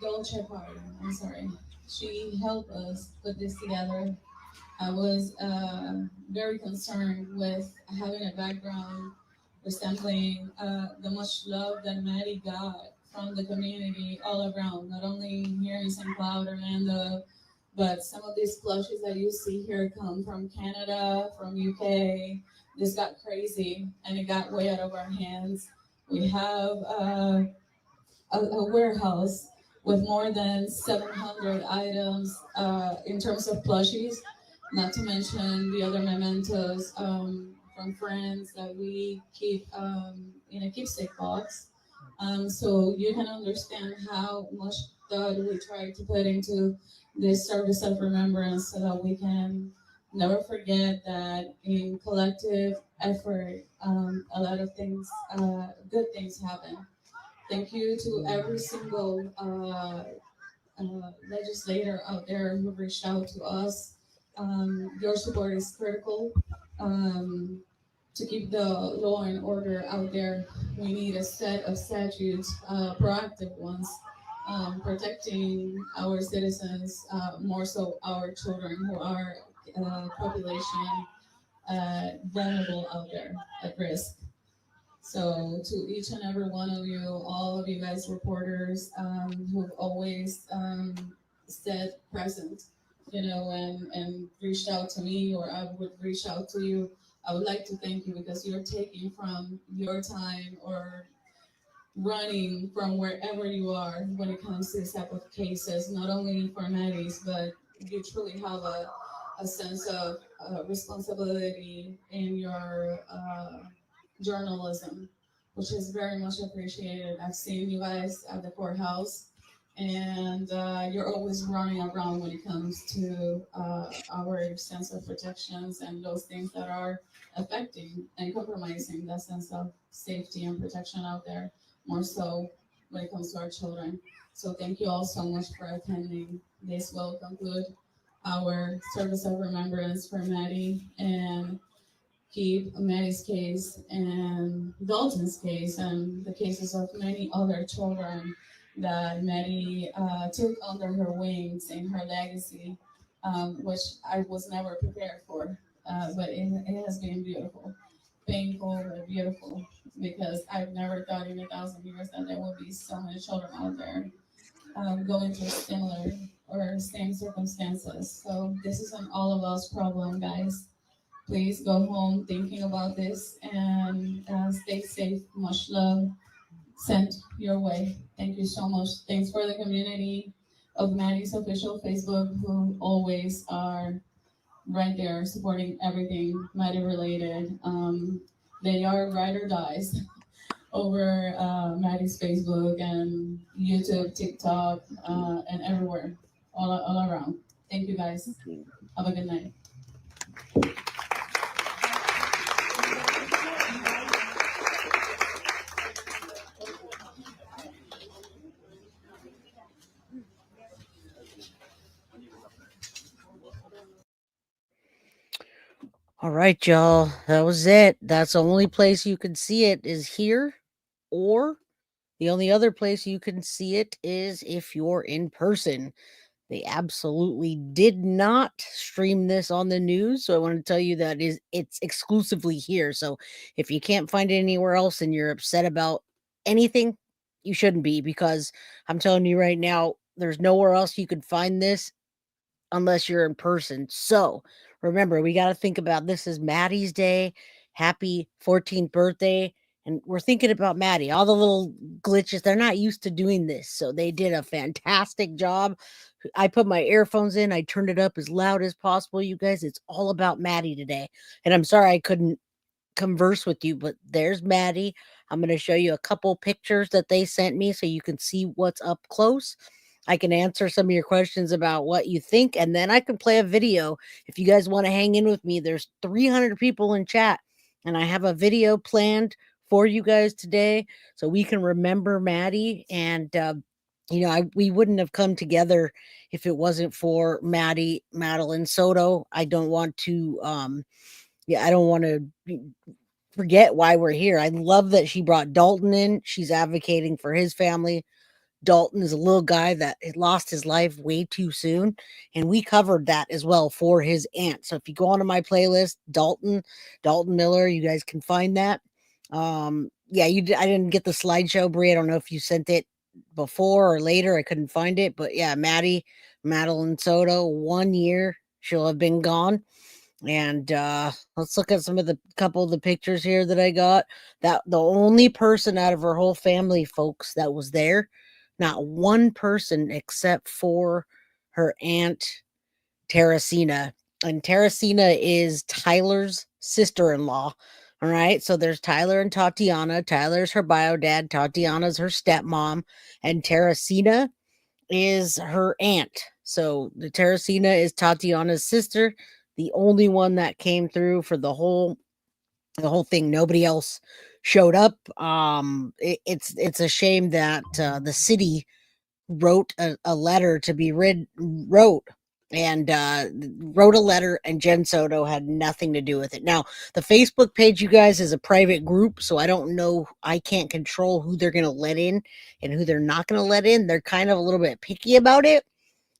Dolce Party, I'm sorry. She helped us put this together. I was very concerned with having a background resembling the much love that Maddie got from the community all around, not only here in St. Cloud, Orlando, but some of these plushies that you see here come from Canada, from UK. This got crazy and it got way out of our hands. We have a warehouse with more than 700 items in terms of plushies, not to mention the other mementos from friends that we keep in a keepsake box. So you can understand how much thought we try to put into this service of remembrance so that we can never forget that in collective effort, a lot of things, good things happen. Thank you to every single legislator out there who reached out to us. Your support is critical to keep the law and order out there. We need a set of statutes, proactive ones, protecting our citizens, more so our children who are population vulnerable out there at risk. So to each and every one of you, all of you guys reporters who've always stayed present, and reached out to me or I would reach out to you, I would like to thank you because you're taking from your time or running from wherever you are when it comes to this type of cases, not only for Maddie's, but you truly have a sense of responsibility in your journalism, which is very much appreciated. I've seen you guys at the courthouse, and you're always running around when it comes to our sense of protections and those things that are affecting and compromising that sense of safety and protection out there, more so when it comes to our children. So thank you all so much for attending. This will conclude our service of remembrance for Maddie and keep Maddie's case and Dalton's case and the cases of many other children that Maddie took under her wings in her legacy, which I was never prepared for. But it has been beautiful, painful, but beautiful, because I've never thought in 1,000 years that there would be so many children out there going through similar or same circumstances. So this is an all of us problem, guys. Please go home thinking about this and stay safe. Much love sent your way. Thank you so much. Thanks for the community of Maddie's official Facebook who always are right there supporting everything Maddie related. They are ride or dies over Maddie's Facebook and YouTube, TikTok, and everywhere, all around. Thank you guys. Have a good night. All right, y'all. That was it. That's the only place you can see it is here, or the only other place you can see it is if you're in person. They absolutely did not stream this on the news, so I want to tell you that it's exclusively here. So if you can't find it anywhere else and you're upset about anything, you shouldn't be, because I'm telling you right now, there's nowhere else you could find this unless you're in person. So remember, we got to think about this is Maddie's day. Happy 14th birthday. And we're thinking about Maddie. All the little glitches, they're not used to doing this. So they did a fantastic job. I put my earphones in. I turned it up as loud as possible. You guys, it's all about Maddie today. And I'm sorry I couldn't converse with you, but there's Maddie. I'm going to show you a couple pictures that they sent me so you can see what's up close. I can answer some of your questions about what you think, and then I can play a video. If you guys want to hang in with me, there's 300 people in chat, and I have a video planned for you guys today so we can remember Maddie. And we wouldn't have come together if it wasn't for Madeline Soto. I don't want to, I don't want to forget why we're here. I love that she brought Dalton in. She's advocating for his family. Dalton is a little guy that had lost his life way too soon, and we covered that as well for his aunt. So if you go onto my playlist, Dalton Miller, you guys can find that. Yeah, I didn't get the slideshow, Brie. I don't know if you sent it before or later. I couldn't find it, but yeah, Madeline Soto, 1 year she'll have been gone. And let's look at some of the couple of the pictures here that I got. That the only person out of her whole family, folks, that was there, not one person except for her aunt Teresina. And Teresina is Tyler's sister-in-law. All right. So there's Tyler and Tatiana. Tyler's her bio dad. Tatiana's her stepmom. And Teresina is her aunt. So the Teresina is Tatiana's sister, the only one that came through for the whole thing. Nobody else showed up. It's a shame that the city wrote a letter to be wrote a letter, and Jen Soto had nothing to do with it. Now, the Facebook page, you guys, is a private group, so I don't know, I can't control who they're going to let in and who they're not going to let in. They're kind of a little bit picky about it.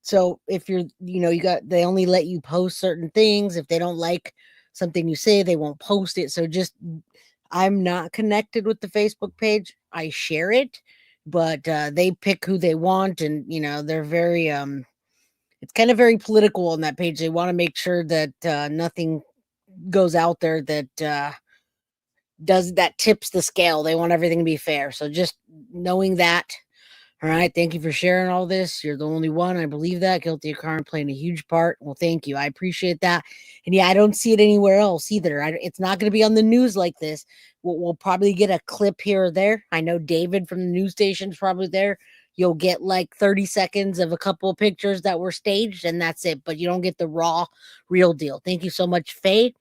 So if they only let you post certain things. If they don't like something you say, they won't post it. So I'm not connected with the Facebook page. I share it, but they pick who they want, and they're very it's kind of very political on that page. They want to make sure that nothing goes out there that tips the scale. They want everything to be fair. So just knowing that. All right. Thank you for sharing all this. You're the only one. I believe that. Guilty of Crime playing a huge part. Well, thank you. I appreciate that. And yeah, I don't see it anywhere else either. It's not going to be on the news like this. We'll probably get a clip here or there. I know David from the news station is probably there. You'll get like 30 seconds of a couple of pictures that were staged, and that's it. But you don't get the raw, real deal. Thank you so much, Faye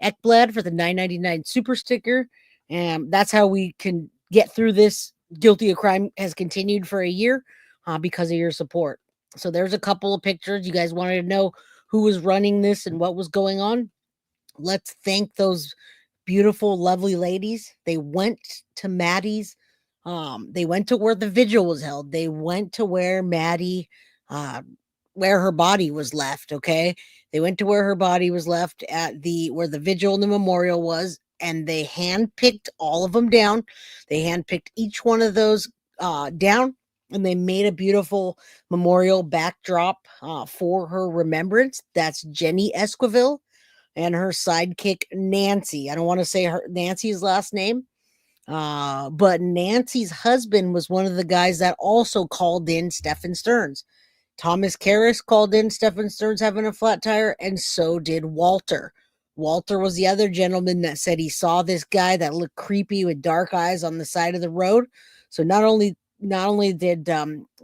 Ekblad, for the $9.99 super sticker. And that's how we can get through this. Guilty of Crime has continued for a year because of your support. So there's a couple of pictures. You guys wanted to know who was running this and what was going on. Let's thank those beautiful, lovely ladies. They went to Maddie's. They went to where the vigil was held. They went to where Maddie, where her body was left. Okay. They went to where her body was left where the vigil and the memorial was. And they handpicked all of them down. They handpicked each one of those down, and they made a beautiful memorial backdrop for her remembrance. That's Jenny Esquivel and her sidekick, Nancy. I don't want to say Nancy's last name, but Nancy's husband was one of the guys that also called in Stephen Stearns. Thomas Karras called in Stephen Stearns having a flat tire, and so did Walter. Walter was the other gentleman that said he saw this guy that looked creepy with dark eyes on the side of the road. So not only did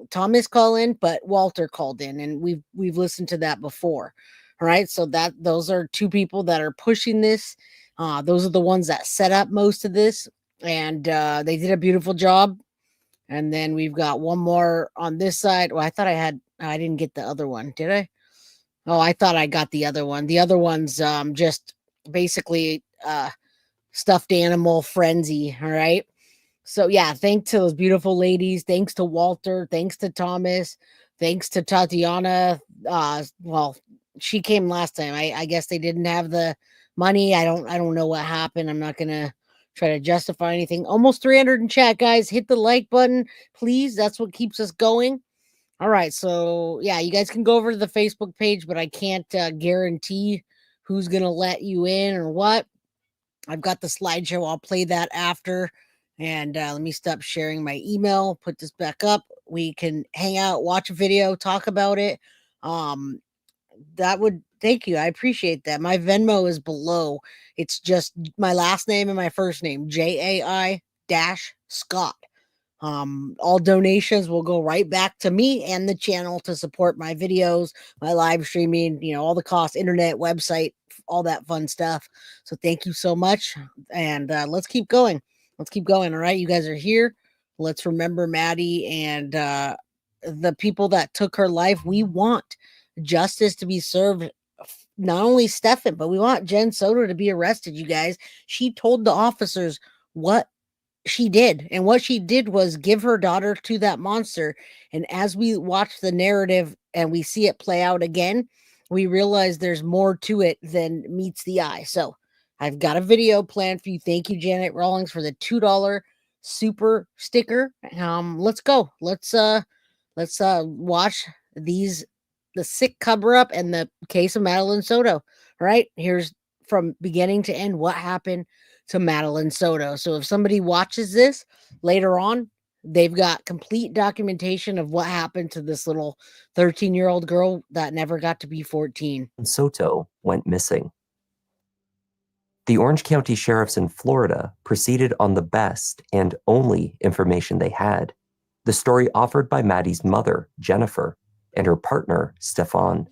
Thomas call in, but Walter called in, and we've listened to that before. All right, so those are two people that are pushing this. Those are the ones that set up most of this, and they did a beautiful job. And then we've got one more on this side. Well, I didn't get the other one, did I? Oh, I thought I got the other one. The other one's just basically stuffed animal frenzy. All right. So yeah, thanks to those beautiful ladies. Thanks to Walter. Thanks to Thomas. Thanks to Tatiana. Well, she came last time. I guess they didn't have the money. I don't know what happened. I'm not gonna try to justify anything. Almost 300 in chat, guys. Hit the like button, please. That's what keeps us going. All right, so yeah, you guys can go over to the Facebook page, but I can't guarantee who's going to let you in or what. I've got the slideshow. I'll play that after. And let me stop sharing my email, put this back up. We can hang out, watch a video, talk about it. Thank you. I appreciate that. My Venmo is below. It's just my last name and my first name, JAI-Scott. All donations will go right back to me and the channel to support my videos, my live streaming, all the costs, internet, website, all that fun stuff. So thank you so much. And let's keep going. All right. You guys are here. Let's remember Maddie and the people that took her life. We want justice to be served. Not only Stefan, but we want Jen Soto to be arrested, you guys. She told the officers what she did, and what she did was give her daughter to that monster. And as we watch the narrative and we see it play out again, we realize there's more to it than meets the eye. So I've got a video planned for you. Thank you, Janet Rawlings, for the $2 super sticker. Let's go. Let's watch these, the sick cover up and the case of Madeline Soto. All right, here's from beginning to end what happened to Madeline Soto. So if somebody watches this later on, they've got complete documentation of what happened to this little 13-year-old girl that never got to be 14. Soto went missing. The Orange County sheriffs in Florida proceeded on the best and only information they had, the story offered by Maddie's mother, Jennifer, and her partner, Stefan.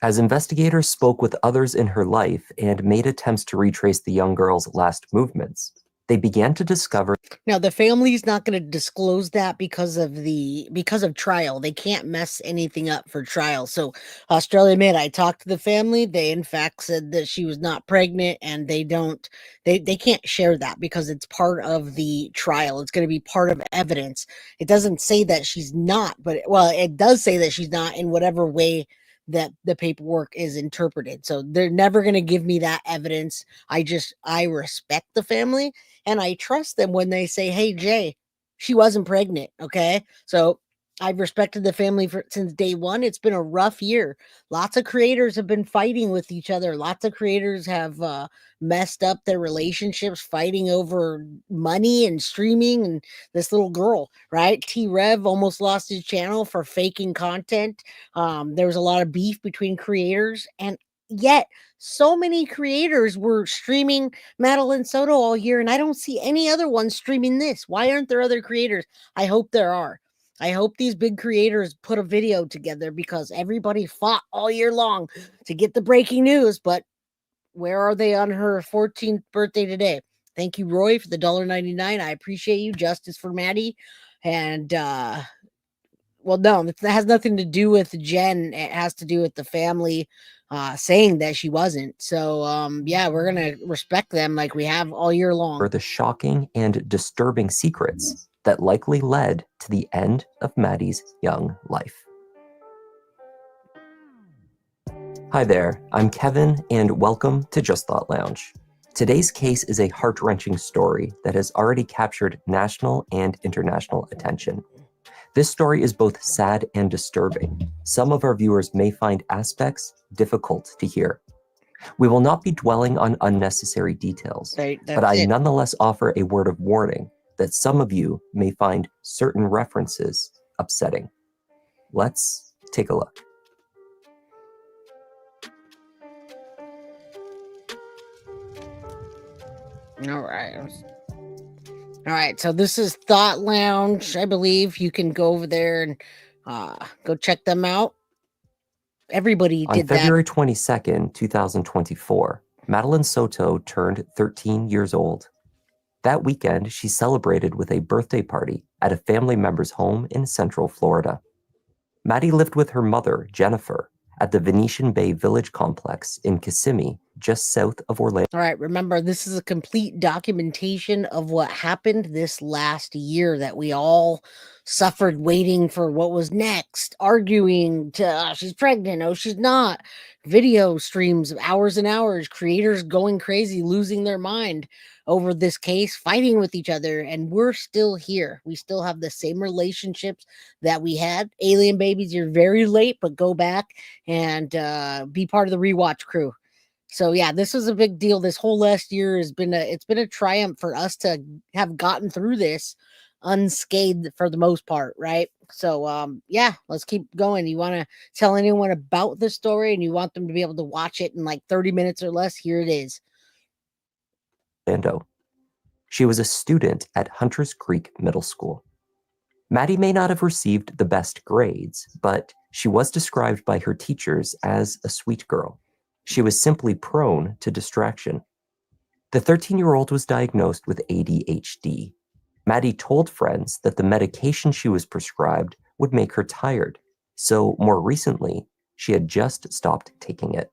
As investigators spoke with others in her life and made attempts to retrace the young girl's last movements, they began to discover. Now, the family's not going to disclose that because of trial. They can't mess anything up for trial. So Australia Mid, I talked to the family. They in fact said that she was not pregnant, and they can't share that because it's part of the trial. It's going to be part of evidence. It doesn't say that she's not, but it does say that she's not in whatever way that the paperwork is interpreted. So they're never going to give me that evidence. I respect the family and I trust them when they say, hey, Jay, she wasn't pregnant. Okay. So I've respected the family since day one. It's been a rough year. Lots of creators have been fighting with each other. Lots of creators have messed up their relationships, fighting over money and streaming. And this little girl, right? T-Rev almost lost his channel for faking content. There was a lot of beef between creators, and yet so many creators were streaming Madeline Soto all year, and I don't see any other ones streaming this. Why aren't there other creators? I hope there are. I hope these big creators put a video together, because everybody fought all year long to get the breaking news. But where are they on her 14th birthday today? Thank you, Roy, for the $1.99. I appreciate you. Justice for Maddie. And well, no, that has nothing to do with Jen. It has to do with the family saying that she wasn't. So yeah, we're gonna respect them like we have all year long. For the shocking and disturbing secrets that likely led to the end of Maddie's young life. Hi there, I'm Kevin, and welcome to Just Thought Lounge. Today's case is a heart-wrenching story that has already captured national and international attention. This story is both sad and disturbing. Some of our viewers may find aspects difficult to hear. We will not be dwelling on unnecessary details, but I nonetheless offer a word of warning that some of you may find certain references upsetting. Let's take a look. All right, so this is Thought Lounge. I believe you can go over there and go check them out. Everybody did that. On February 22nd, 2024, Madeline Soto turned 13 years old. That weekend, she celebrated with a birthday party at a family member's home in Central Florida. Maddie lived with her mother, Jennifer, at the Venetian Bay Village complex in Kissimmee, just south of Orlando. All right, remember, this is a complete documentation of what happened this last year that we all suffered waiting for what was next, arguing to, she's pregnant, oh, she's not. Video streams of hours and hours, creators going crazy, losing their mind over this case, fighting with each other, and we're still here. We still have the same relationships that we had. Alien Babies, you're very late, but go back and be part of the rewatch crew. So yeah, this was a big deal. This whole last year has been it's been a triumph for us to have gotten through this unscathed for the most part, right? So yeah, let's keep going. You want to tell anyone about the story and you want them to be able to watch it in like 30 minutes or less, here it is. Orlando. She was a student at Hunters Creek Middle School. Maddie may not have received the best grades, but she was described by her teachers as a sweet girl. She was simply prone to distraction. The 13-year-old was diagnosed with ADHD. Maddie told friends that the medication she was prescribed would make her tired, so more recently, she had just stopped taking it.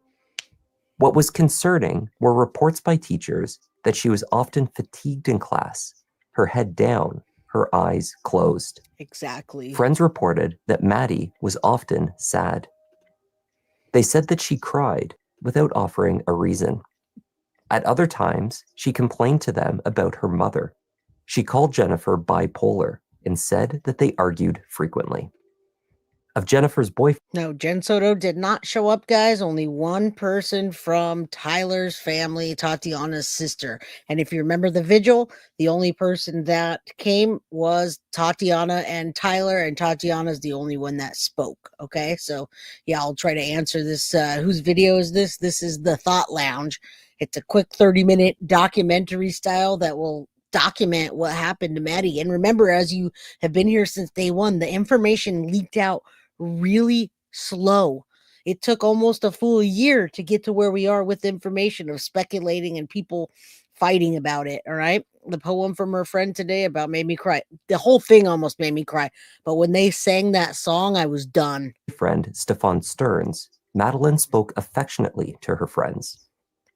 What was concerning were reports by teachers that she was often fatigued in class, her head down, her eyes closed. Exactly. Friends reported that Maddie was often sad. They said that she cried without offering a reason. At other times, she complained to them about her mother. She called Jennifer bipolar and said that they argued frequently. Of Jennifer's boyfriend. No, Jen Soto did not show up, guys. Only one person from Tyler's family, Tatiana's sister. And if you remember the vigil, the only person that came was Tatiana and Tyler, and Tatiana's the only one that spoke. Okay, so yeah, I'll try to answer this. Whose video is this? This is the Thought Lounge. It's a quick 30-minute documentary style that will document what happened to Maddie. And remember, as you have been here since day one, the information leaked out really slow. It took almost a full year to get to where we are with information of speculating and people fighting about it. All right. The poem from her friend today about made me cry. The whole thing almost made me cry. But when they sang that song, I was done. Friend Stefan Stearns, Madeline spoke affectionately to her friends.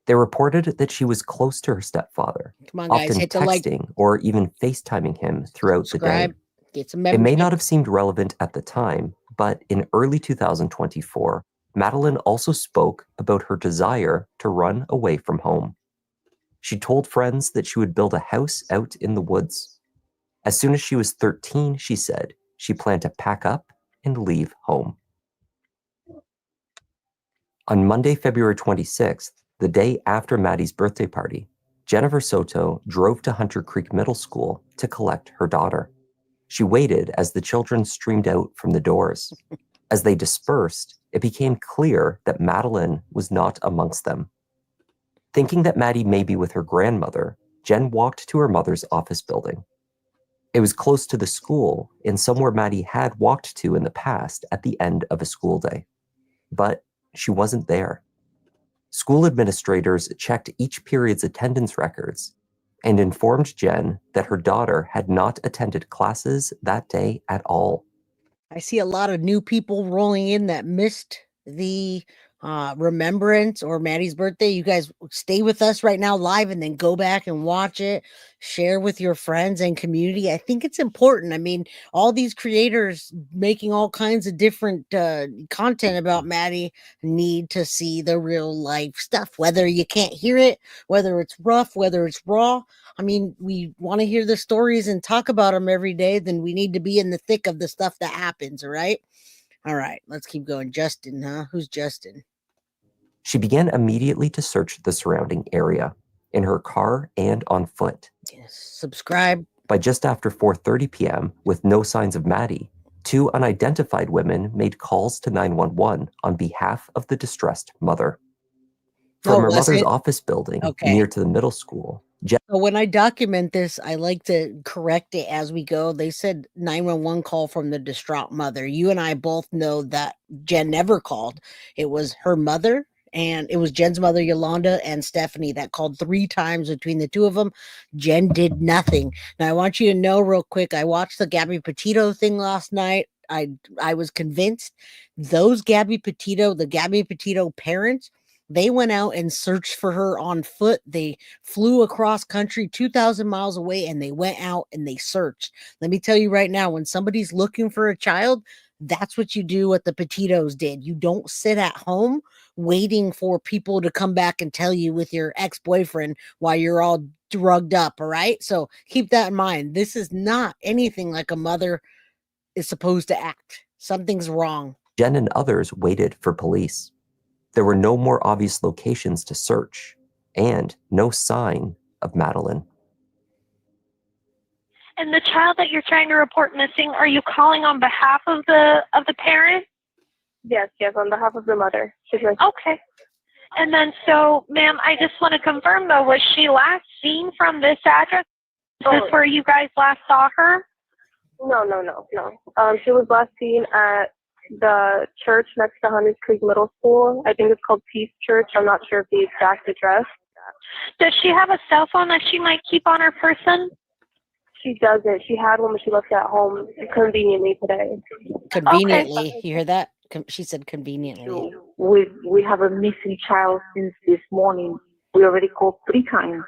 They reported that she was close to her stepfather, Come on, guys, often hit the like, texting or even FaceTiming him throughout subscribe, the day. get some It membership. may not have seemed relevant at the time, but in early 2024, Madeline also spoke about her desire to run away from home. She told friends that she would build a house out in the woods. As soon as she was 13, she said she planned to pack up and leave home. On Monday, February 26th, the day after Maddie's birthday party, Jennifer Soto drove to Hunter Creek Middle School to collect her daughter. She waited as the children streamed out from the doors. As they dispersed, it became clear that Madeline was not amongst them. Thinking that Maddie may be with her grandmother, Jen walked to her mother's office building. It was close to the school and somewhere Maddie had walked to in the past at the end of a school day. But she wasn't there. School administrators checked each period's attendance records and informed Jen that her daughter had not attended classes that day at all. I see a lot of new people rolling in that missed the Remembrance or Maddie's birthday. You guys stay with us right now live and then go back and watch it. Share with your friends and community. I think it's important. I mean, all these creators making all kinds of different content about Maddie need to see the real life stuff, whether you can't hear it, whether it's rough, whether it's raw. I mean, we want to hear the stories and talk about them every day. Then we need to be in the thick of the stuff that happens. All right. All right. Let's keep going. Justin, huh? Who's Justin? She began immediately to search the surrounding area, in her car and on foot. Yes. Subscribe. By just after 4:30 p.m., with no signs of Maddie, two unidentified women made calls to 911 on behalf of the distressed mother. From her mother's office building near to the middle school. So when I document this, I like to correct it as we go. They said 911 call from the distraught mother. You and I both know that Jen never called. It was her mother, and it was Jen's mother, Yolanda, and Stephanie that called 3 times between the two of them. Jen did nothing. Now, I want you to know real quick, I watched the Gabby Petito thing last night. I was convinced those the Gabby Petito parents, they went out and searched for her on foot. They flew across country 2,000 miles away and they went out and they searched. Let me tell you right now, when somebody's looking for a child, that's what you do, what the Petitos did. You don't sit at home waiting for people to come back and tell you with your ex-boyfriend while you're all drugged up. All right. So keep that in mind. This is not anything like a mother is supposed to act. Something's wrong. Jen and others waited for police. There were no more obvious locations to search and no sign of Madeline. And the child that you're trying to report missing, are you calling on behalf of the parent? Yes, on behalf of the mother. She's right. Okay. And then, so, ma'am, I just want to confirm, though, was she last seen from this address? Is this where you guys last saw her? No. She was last seen at the church next to Hunter Creek Middle School. I think it's called Peace Church. I'm not sure of the exact address. Does she have a cell phone that she might keep on her person? she doesn't. She had one, but she left it at home conveniently today. Conveniently. You hear that? She said conveniently. We have a missing child since this morning. We already called 3 times.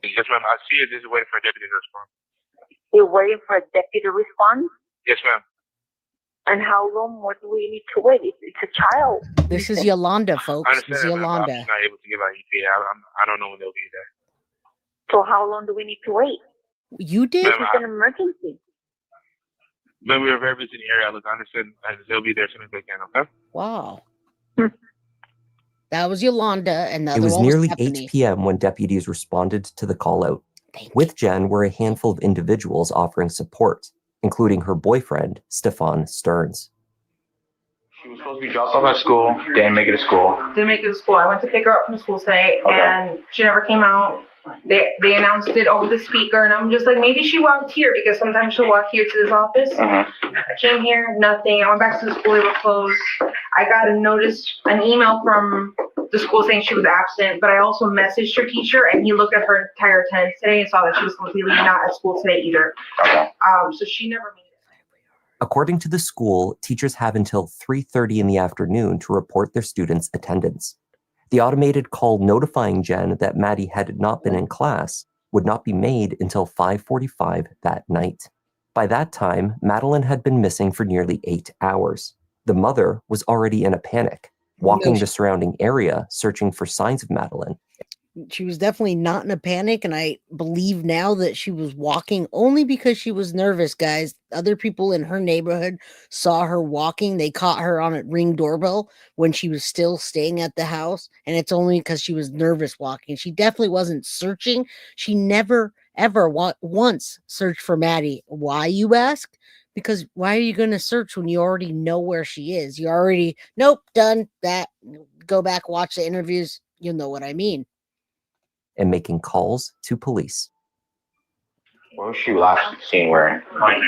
Yes, ma'am. I see it. This is waiting for a deputy to respond. You're waiting for a deputy to respond? Yes, ma'am. And how long more do we need to wait? It's a child. This is Yolanda, folks. I This understand is that, ma'am. I'm Yolanda. just not able to give out ETA. I don't know when they'll be there. So how long do we need to wait? You did? This is an emergency. But we were very busy in the area. Look, I understand. They'll be there as soon as they can, okay? Wow. That was Yolanda, and the It other was one nearly was 8 Stephanie. p.m. when deputies responded to the call-out. With Jen were a handful of individuals offering support, including her boyfriend, Stefan Stearns. She was supposed to be dropped off at school. Didn't make it to school. Didn't make it to school. I went to pick her up from school today, and she never came out. They announced it over the speaker, and I'm just like, maybe she walked here, because sometimes she'll walk here to this office. I came here, nothing. I went back to the school, they were closed. I got an email from the school saying she was absent, but I also messaged her teacher, and he looked at her entire attendance today and saw that she was completely not at school today either. So she never made it. According to the school, teachers have until 3:30 in the afternoon to report their students' attendance. The automated call notifying Jen that Maddie had not been in class would not be made until 5:45 that night. By that time, Madeline had been missing for nearly 8 hours. The mother was already in a panic, walking the surrounding area, searching for signs of Madeline. She was definitely not in a panic, and I believe now that she was walking only because she was nervous, guys. Other people in her neighborhood saw her walking. They caught her on a Ring doorbell when she was still staying at the house, and it's only because she was nervous walking. She definitely wasn't searching. She never, ever once searched for Maddie. Why, you ask? Because why are you going to search when you already know where she is? You already, nope, done that. Go back, watch the interviews. You'll know what I mean. And making calls to police. What was she last seen wearing? The lie. hoodie,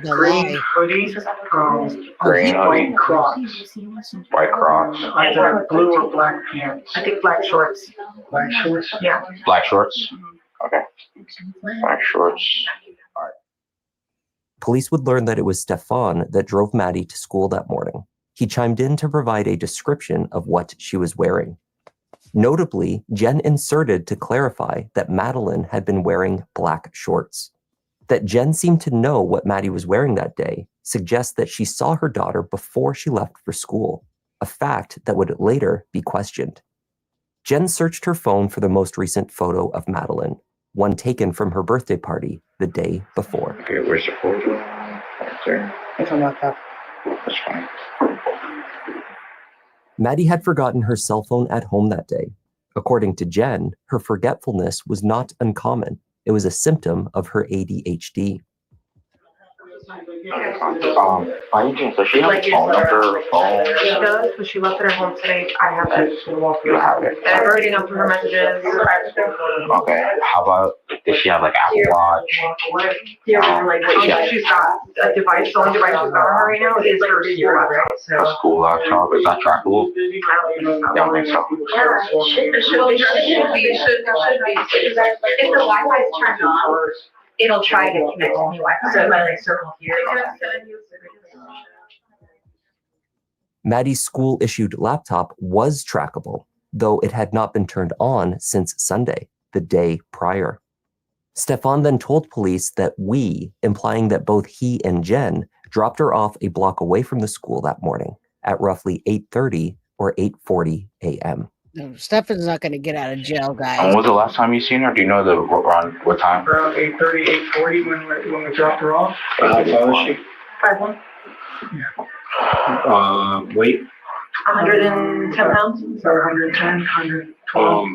Green hoodie, white crocs, either blue or black pants. I think black shorts. Black shorts. Yeah. black shorts. Okay. Black shorts. Police would learn that it was Stefan that drove Maddie to school that morning. He chimed in to provide a description of what she was wearing. Notably, Jen inserted to clarify that Madeline had been wearing black shorts. That Jen seemed to know what Maddie was wearing that day suggests that she saw her daughter before she left for school, a fact that would later be questioned. Jen searched her phone for the most recent photo of Madeline, one taken from her birthday party the day before. Okay, where's the photo? Right there. It's on that. That's fine. Maddie had forgotten her cell phone at home that day. According to Jen, her forgetfulness was not uncommon. It was a symptom of her ADHD. Does she have a phone number or phone? She does, but she left it at home today. I have it. You have it. And I've already gone through her messages. Okay. How about, does she have like Apple Watch? Yeah, she's got a device. The only device she's got on her right now is her school laptop. A school laptop? Is that trackable? Don't think so. It should be. If the Wi-Fi is turned on, it'll try to connect to the Wi-Fi. So when I circle here. Maddie's school-issued laptop was trackable, though it had not been turned on since Sunday, the day prior. Stefan then told police that we, implying that both he and Jen, dropped her off a block away from the school that morning at roughly 8:30 or 8:40 a.m. No, Stefan's not going to get out of jail, guys. And when was the last time you seen her? Do you know around what time? Around 8:30, 8:40 when we dropped her off. How tall is she? 5'1", Weight? 110 pounds. 110, 112.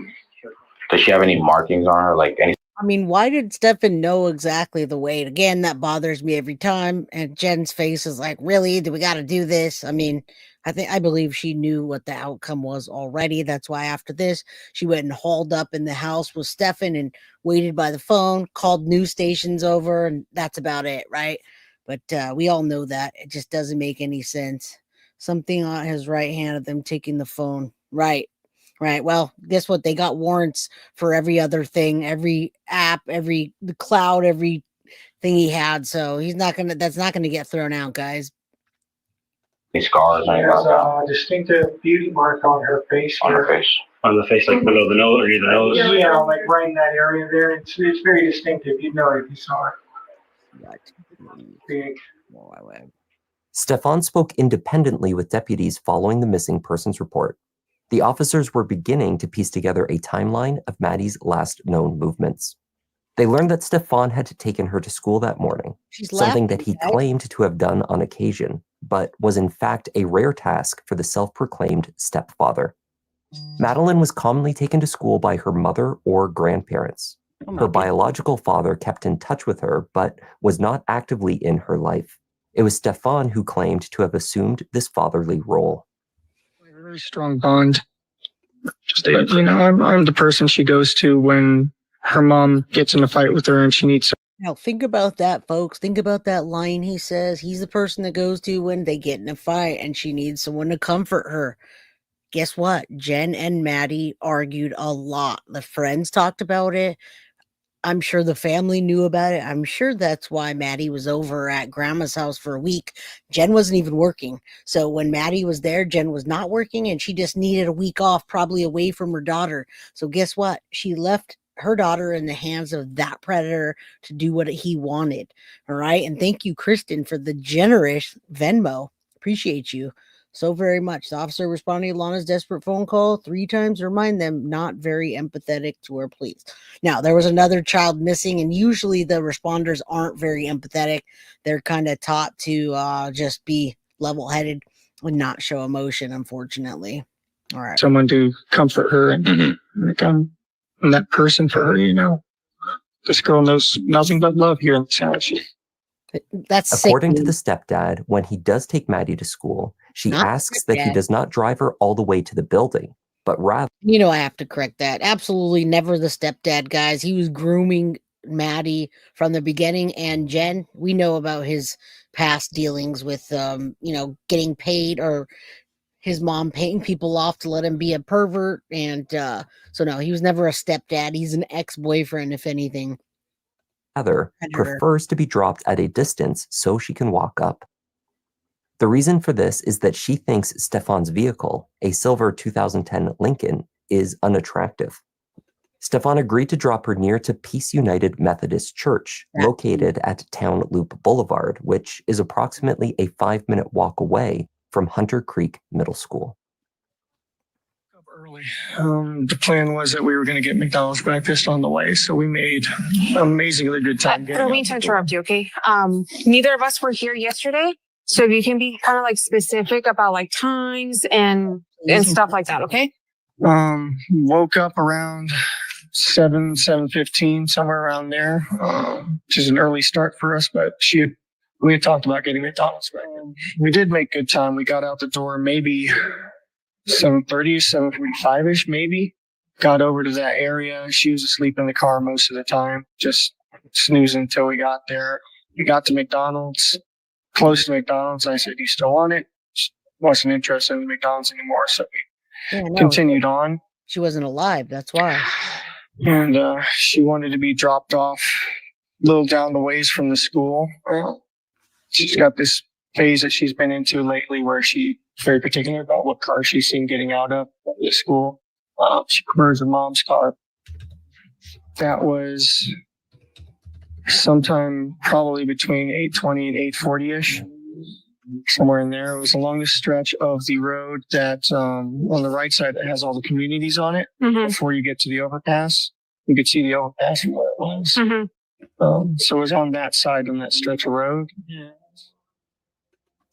Does she have any markings on her? Like any? I mean, why did Stefan know exactly the weight? Again, that bothers me every time. And Jen's face is like, really? Do we got to do this? I mean, I believe she knew what the outcome was already. That's why after this, she went and hauled up in the house with Stefan and waited by the phone, called news stations over, and that's about it, right? But we all know that. It just doesn't make any sense. Something on his right hand of them taking the phone. Right. Right. Well, guess what? They got warrants for every other thing, every app, the cloud, everything he had. So that's not gonna get thrown out, guys. Scars. She has a distinctive beauty mark on her face. On her face. On the face, like below the nose or near the nose? Yeah, like right in that area there. It's very distinctive. You'd know it if you saw it. Big. Stefan spoke independently with deputies following the missing persons report. The officers were beginning to piece together a timeline of Maddie's last known movements. They learned that Stefan had taken her to school that morning, something that he claimed to have done on occasion, but was in fact a rare task for the self-proclaimed stepfather. Madeline was commonly taken to school by her mother or grandparents. Her biological father kept in touch with her, but was not actively in her life. It was Stefan who claimed to have assumed this fatherly role. A very strong bond. I'm the person she goes to when her mom gets in a fight with her and she needs. Now think about that, folks. Think about that line he says. He's the person that goes to when they get in a fight and she needs someone to comfort her. Guess what? Jen and Maddie argued a lot. The friends talked about it. I'm sure the family knew about it. I'm sure that's why Maddie was over at Grandma's house for a week. Jen wasn't even working. So when Maddie was there, Jen was not working and she just needed a week off, probably away from her daughter. So guess what? She left her daughter in the hands of that predator to do what he wanted. All right. And thank you, Kristen, for the generous Venmo. Appreciate you so very much. The officer responding to Lana's desperate phone call 3 times to remind them not very empathetic to her pleas. Now, there was another child missing, and usually the responders aren't very empathetic. They're kind of taught to just be level-headed and not show emotion, unfortunately. All right. Someone to comfort her and become that person for her, This girl knows nothing but love here in this house. That's according to the stepdad. When he does take Maddie to school, she asks that he does not drive her all the way to the building, but rather. I have to correct that. Absolutely never the stepdad, guys. He was grooming Maddie from the beginning. And Jen, we know about his past dealings with, getting paid or his mom paying people off to let him be a pervert. And so, no, he was never a stepdad. He's an ex-boyfriend, if anything. Rather, prefers to be dropped at a distance so she can walk up. The reason for this is that she thinks Stefan's vehicle, a silver 2010 Lincoln, is unattractive. Stefan agreed to drop her near to Peace United Methodist Church, located at Town Loop Boulevard, which is approximately a 5-minute walk away from Hunter Creek Middle School. Early. The plan was that we were going to get McDonald's breakfast on the way, so we made amazingly good time. I don't mean to interrupt you, okay? Neither of us were here yesterday, so if you can be kind of specific about times and stuff like that, okay? Woke up around 7:15, somewhere around there, which is an early start for us, but we had talked about getting McDonald's breakfast. We did make good time. We got out the door maybe 7:30, 7:45-ish, maybe. Got over to that area. She was asleep in the car most of the time, just snoozing until we got there. We got to McDonald's, close to McDonald's. I said, "Do you still want it?" She wasn't interested in McDonald's anymore, so we continued on. She wasn't alive, that's why. And she wanted to be dropped off a little down the ways from the school. She's got this phase that she's been into lately where she's very particular about what car she's seen getting out of the school. She prefers her mom's car. That was sometime probably between 8:20 and 8:40-ish, somewhere in there. It was along the stretch of the road that on the right side that has all the communities on it. Before you get to the overpass. You could see the overpass from where it was. So it was on that side, on that stretch of road.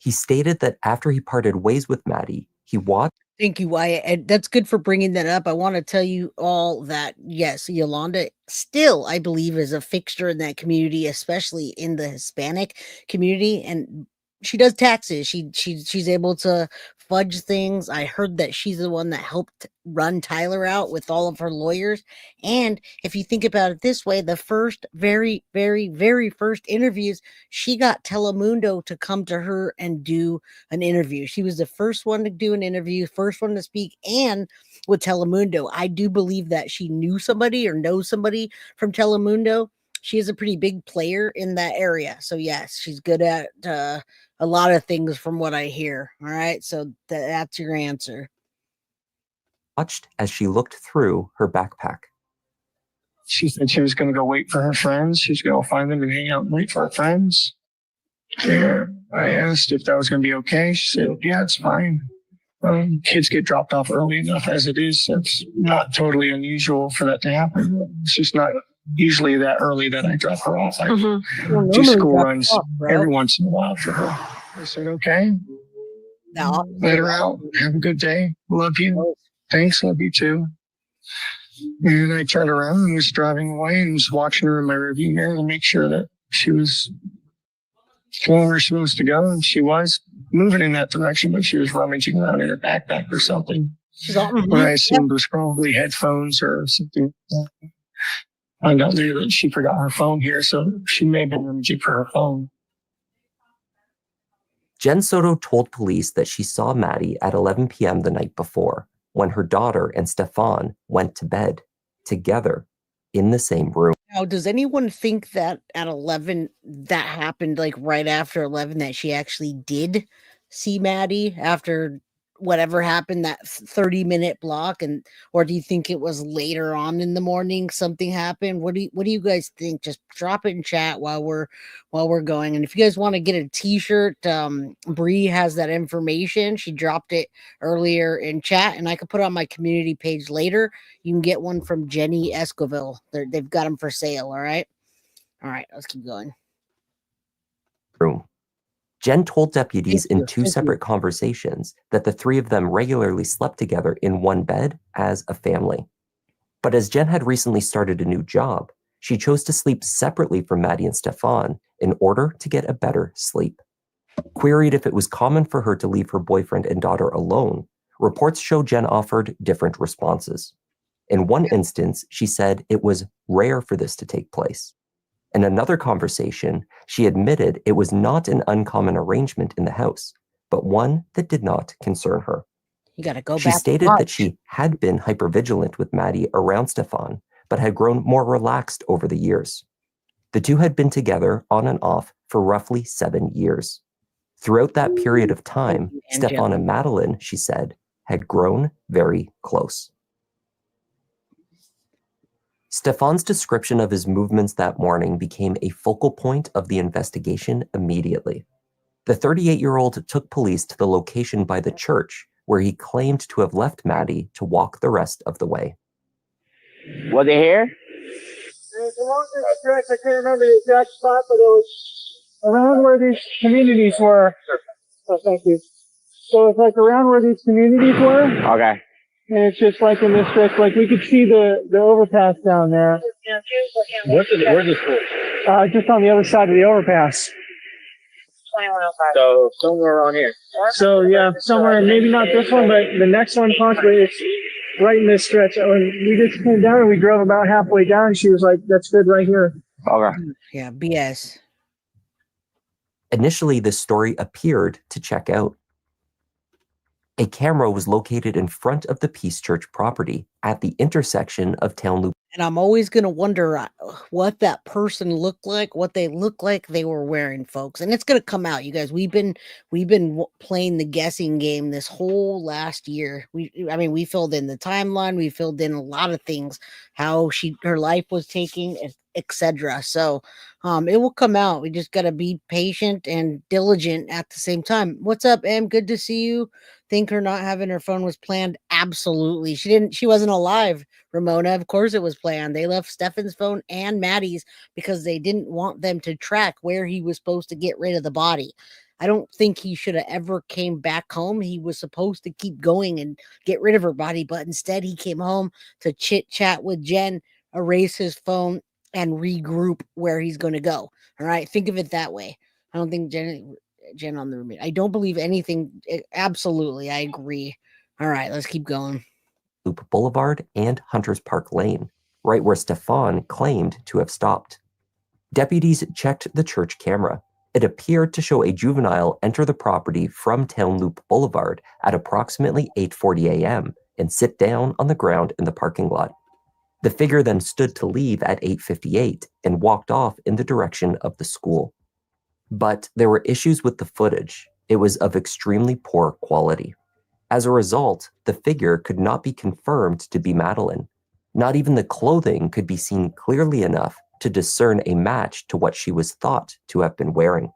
He stated that after he parted ways with Maddie, he watched. Thank you, Wyatt. And that's good for bringing that up. I want to tell you all that, yes, Yolanda still, I believe, is a fixture in that community, especially in the Hispanic community. And she does taxes. She's able to fudge things. I heard that she's the one that helped run Tyler out with all of her lawyers. And if you think about it this way, the first very, very, very first interviews, she got Telemundo to come to her and do an interview. She was the first one to do an interview, first one to speak, and with Telemundo. I do believe that she knew somebody or knows somebody from Telemundo. She is a pretty big player in that area. So yes, she's good at a lot of things from what I hear. All right. So that's your answer. Watched as she looked through her backpack. She said she was going to go wait for her friends. She was going to find them and hang out and wait for her friends. And I asked if that was going to be okay. She said, yeah, it's fine. Kids get dropped off early enough as it is. It's not totally unusual for that to happen. It's just not usually that early that I drop her off. I do school runs every once in a while for her. I said, okay. Let her out. Have a good day. Love you. Thanks. Love you too. And I turned around and was driving away and was watching her in my rearview mirror to make sure that she was going where she was supposed to go. And she was moving in that direction, but she was rummaging around in her backpack or something. What I assumed was probably headphones or something. I found out later that she forgot her phone here, so she may have been rummaging for her phone. Jen Soto told police that she saw Maddie at 11 p.m. the night before, when her daughter and Stefan went to bed together in the same room. Now, does anyone think that at 11 that happened, like right after 11, that she actually did see Maddie after whatever happened, that 30-minute block? And or do you think it was later on in the morning something happened? What do you guys think? Just drop it in chat while we're going. And if you guys want to get a t-shirt, Bree has that information. She dropped it earlier in chat, and I could put it on my community page later. You can get one from Jenny Escoville. They've got them for sale. All right, let's keep going. Room. Jen told deputies in two separate conversations that the three of them regularly slept together in one bed as a family. But as Jen had recently started a new job, she chose to sleep separately from Maddie and Stefan in order to get a better sleep. Queried if it was common for her to leave her boyfriend and daughter alone, reports show Jen offered different responses. In one instance, she said it was rare for this to take place. In another conversation, she admitted it was not an uncommon arrangement in the house, but one that did not concern her. You got to go back. She stated that she had been hypervigilant with Maddie around Stefan, but had grown more relaxed over the years. The two had been together on and off for roughly 7 years. Throughout that period of time, Stefan and Madeline, she said, had grown very close. Stefan's description of his movements that morning became a focal point of the investigation immediately. The 38-year-old took police to the location by the church where he claimed to have left Maddie to walk the rest of the way. Was it here? I can't remember the exact spot, but it was around where these communities were. Oh, thank you. So it's like around where these communities were. Okay. And it's just like in this stretch, like we could see the overpass down there. Where's the school? Just on the other side of the overpass. So somewhere around here. So yeah, somewhere, maybe not this one, but the next one possibly. It's right in this stretch. When we just came down and we drove about halfway down, she was like, that's good right here. Okay. Yeah, BS. Initially, this story appeared to check out. A camera was located in front of the Peace Church property at the intersection of Town Loop. And I'm always going to wonder what that person looked like, what they looked like they were wearing, folks. And it's going to come out, you guys. We've been playing the guessing game this whole last year. We filled in the timeline. We filled in a lot of things, how her life was taking, etc. So it will come out. We just got to be patient and diligent at the same time. What's up, Em? Good to see you. Think her not having her phone was planned? Absolutely. She wasn't alive, Ramona. Of course it was planned. They left Stefan's phone and Maddie's because they didn't want them to track where he was supposed to get rid of the body. I don't think he should have ever came back home. He was supposed to keep going and get rid of her body, but instead he came home to chit chat with Jen, erase his phone, and regroup where he's going to go. All right. Think of it that way. I don't think Jen Jen on the roommate. I don't believe anything. Absolutely, I agree. All right, let's keep going. Loop Boulevard and Hunters Park Lane, right where Stefan claimed to have stopped. Deputies checked the church camera. It appeared to show a juvenile enter the property from Town Loop Boulevard at approximately 8:40 a.m. and sit down on the ground in the parking lot. The figure then stood to leave at 8:58 and walked off in the direction of the school. But there were issues with the footage. It was of extremely poor quality. As a result, the figure could not be confirmed to be Madeline. Not even the clothing could be seen clearly enough to discern a match to what she was thought to have been wearing.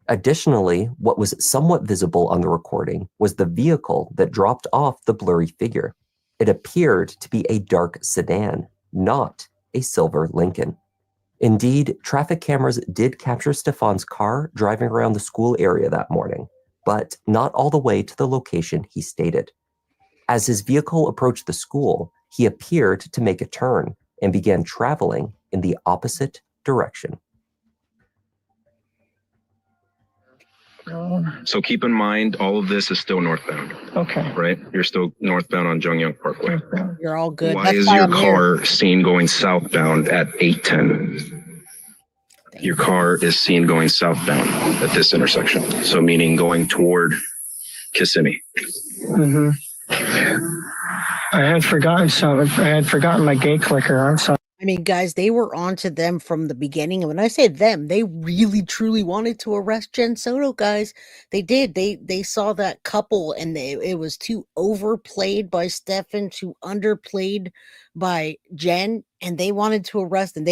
Additionally, what was somewhat visible on the recording was the vehicle that dropped off the blurry figure. It appeared to be a dark sedan, not a silver Lincoln. Indeed, traffic cameras did capture Stefan's car driving around the school area that morning, but not all the way to the location he stated. As his vehicle approached the school, he appeared to make a turn and began traveling in the opposite direction. So keep in mind, all of this is still northbound. Okay. Right? You're still northbound on Jungyoung Parkway. You're all good. Why That's is why your I'm car here. seen going southbound at 8:10? Your car is seen going southbound at this intersection. So meaning going toward Kissimmee. Mm-hmm. I had forgotten something. I had forgotten my gate clicker. I'm sorry. I mean, guys, they were onto them from the beginning. And when I say them, they really truly wanted to arrest Jen Soto, guys. They did. They saw that couple and it was too overplayed by Stefan, too underplayed by Jen, and they wanted to arrest them.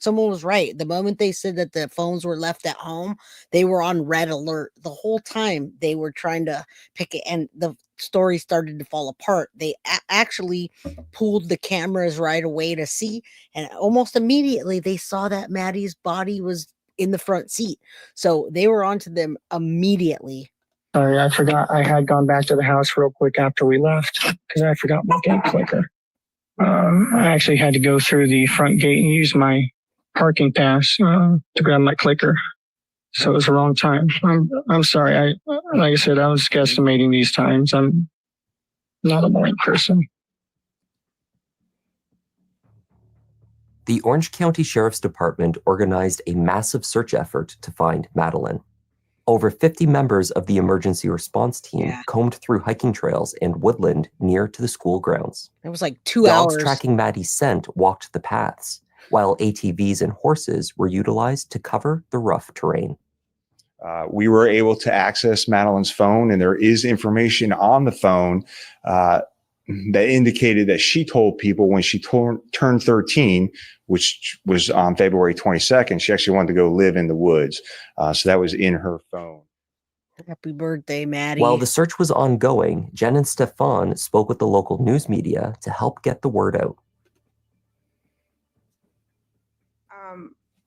Someone was right. The moment they said that the phones were left at home, they were on red alert. The whole time they were trying to pick it, and the story started to fall apart. They actually pulled the cameras right away to see, and almost immediately they saw that Maddie's body was in the front seat. So they were onto them immediately. Sorry, I forgot. I had gone back to the house real quick after we left because I forgot my gate clicker. I actually had to go through the front gate and use my parking pass to grab my clicker. So it was the wrong time. I'm sorry. Like I said, I was guesstimating these times. I'm not a morning person. The Orange County Sheriff's Department organized a massive search effort to find Madeline. Over 50 members of the emergency response team combed through hiking trails and woodland near to the school grounds. It was like 2 hours. Dogs tracking Maddie's scent walked the paths, while ATVs and horses were utilized to cover the rough terrain. We were able to access Madeline's phone, and there is information on the phone that indicated that she told people when she turned 13, which was on February 22nd, she actually wanted to go live in the woods. So that was in her phone. Happy birthday, Maddie. While the search was ongoing, Jen and Stefan spoke with the local news media to help get the word out.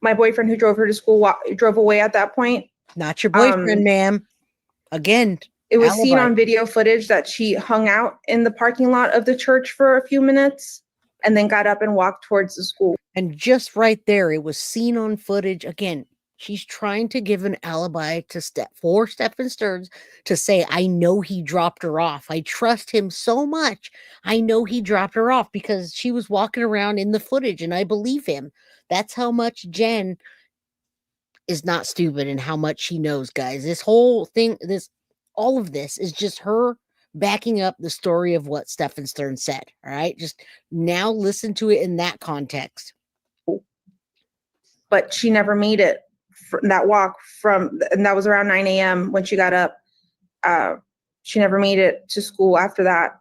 My boyfriend who drove her to school drove away at that point. Not your boyfriend, ma'am. Again, it was alibi. seen on video footage that she hung out in the parking lot of the church for a few minutes and then got up and walked towards the school. And just right there, it was seen on footage. Again, she's trying to give an alibi to Stefan Stearns to say, I know he dropped her off. I trust him so much. I know he dropped her off because she was walking around in the footage and I believe him. That's how much Jen is not stupid and how much she knows, guys. This whole thing, all of this is just her backing up the story of what Stefan Stearns said. All right. Just now listen to it in that context. But she never made it that walk and that was around 9 a.m. when she got up. She never made it to school after that.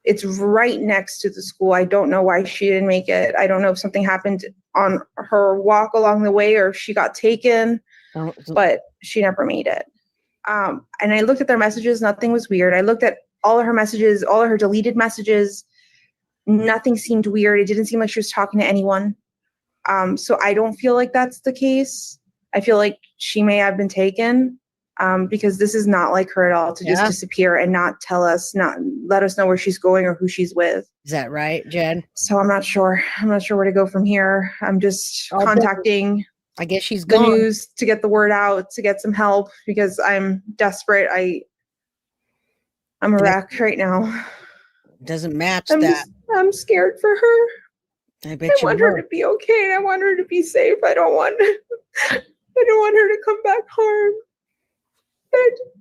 It's right next to the school. I don't know why she didn't make it. I don't know if something happened on her walk along the way or if she got taken, but she never made it. And I looked at their messages. Nothing was weird. I looked at all of her messages, all of her deleted messages. Nothing seemed weird. It didn't seem like she was talking to anyone. So I don't feel like that's the case. I feel like she may have been taken because this is not like her at all to just disappear and not let us know where she's going or who she's with. Is that right, Jen? So I'm not sure. I'm not sure where to go from here. I'm just contacting I guess she's the gone. news, to get the word out, to get some help, because I'm desperate. I'm a wreck right now. Doesn't match I'm that. I'm scared for her. I bet I you want her are. to be okay, and I want her to be safe. I don't want her to come back harmed.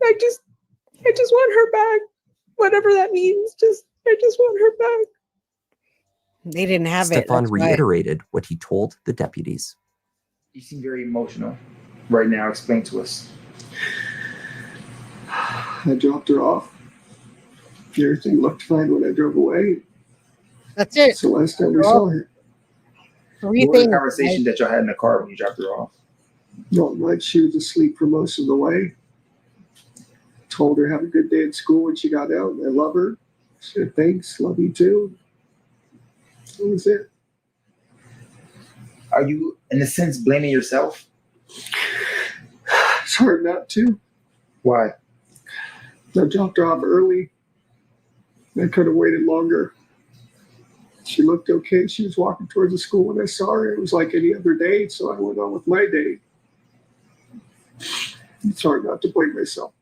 I just want her back, whatever that means. I just want her back. They didn't have it. Stefan That's why. reiterated what he told the deputies. You seem very emotional right now. Explain to us. I dropped her off. Everything looked fine when I drove away. That's it. It's the last time we saw her. What was the conversation that y'all had in the car when you dropped her off? Not much. She was asleep for most of the way. Told her have a good day at school when she got out. I love her. Said thanks. Love you too. That was it. Are you, in a sense, blaming yourself? It's hard not to. Why? I dropped her off early. I could have waited longer. She looked okay. She was walking towards the school when I saw her. It was like any other day, so I went on with my day. It's hard not to blame myself.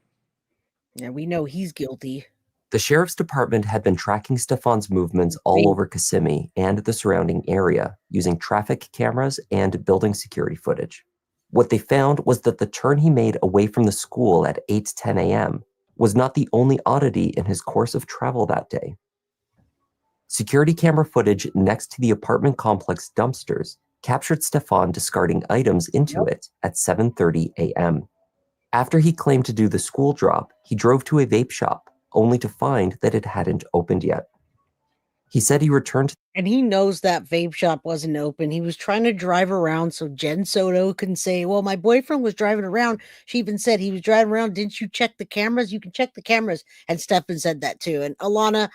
Yeah, we know he's guilty. The sheriff's department had been tracking Stefan's movements all over Kissimmee and the surrounding area using traffic cameras and building security footage. What they found was that the turn he made away from the school at 8:10 a.m. was not the only oddity in his course of travel that day. Security camera footage next to the apartment complex dumpsters captured Stefan discarding items into it at 7:30 a.m. After he claimed to do the school drop, he drove to a vape shop, only to find that it hadn't opened yet. He said he returned to And he knows that vape shop wasn't open. He was trying to drive around so Jen Soto can say, well, my boyfriend was driving around. She even said he was driving around. Didn't you check the cameras? You can check the cameras. And Stefan said that too. And Alana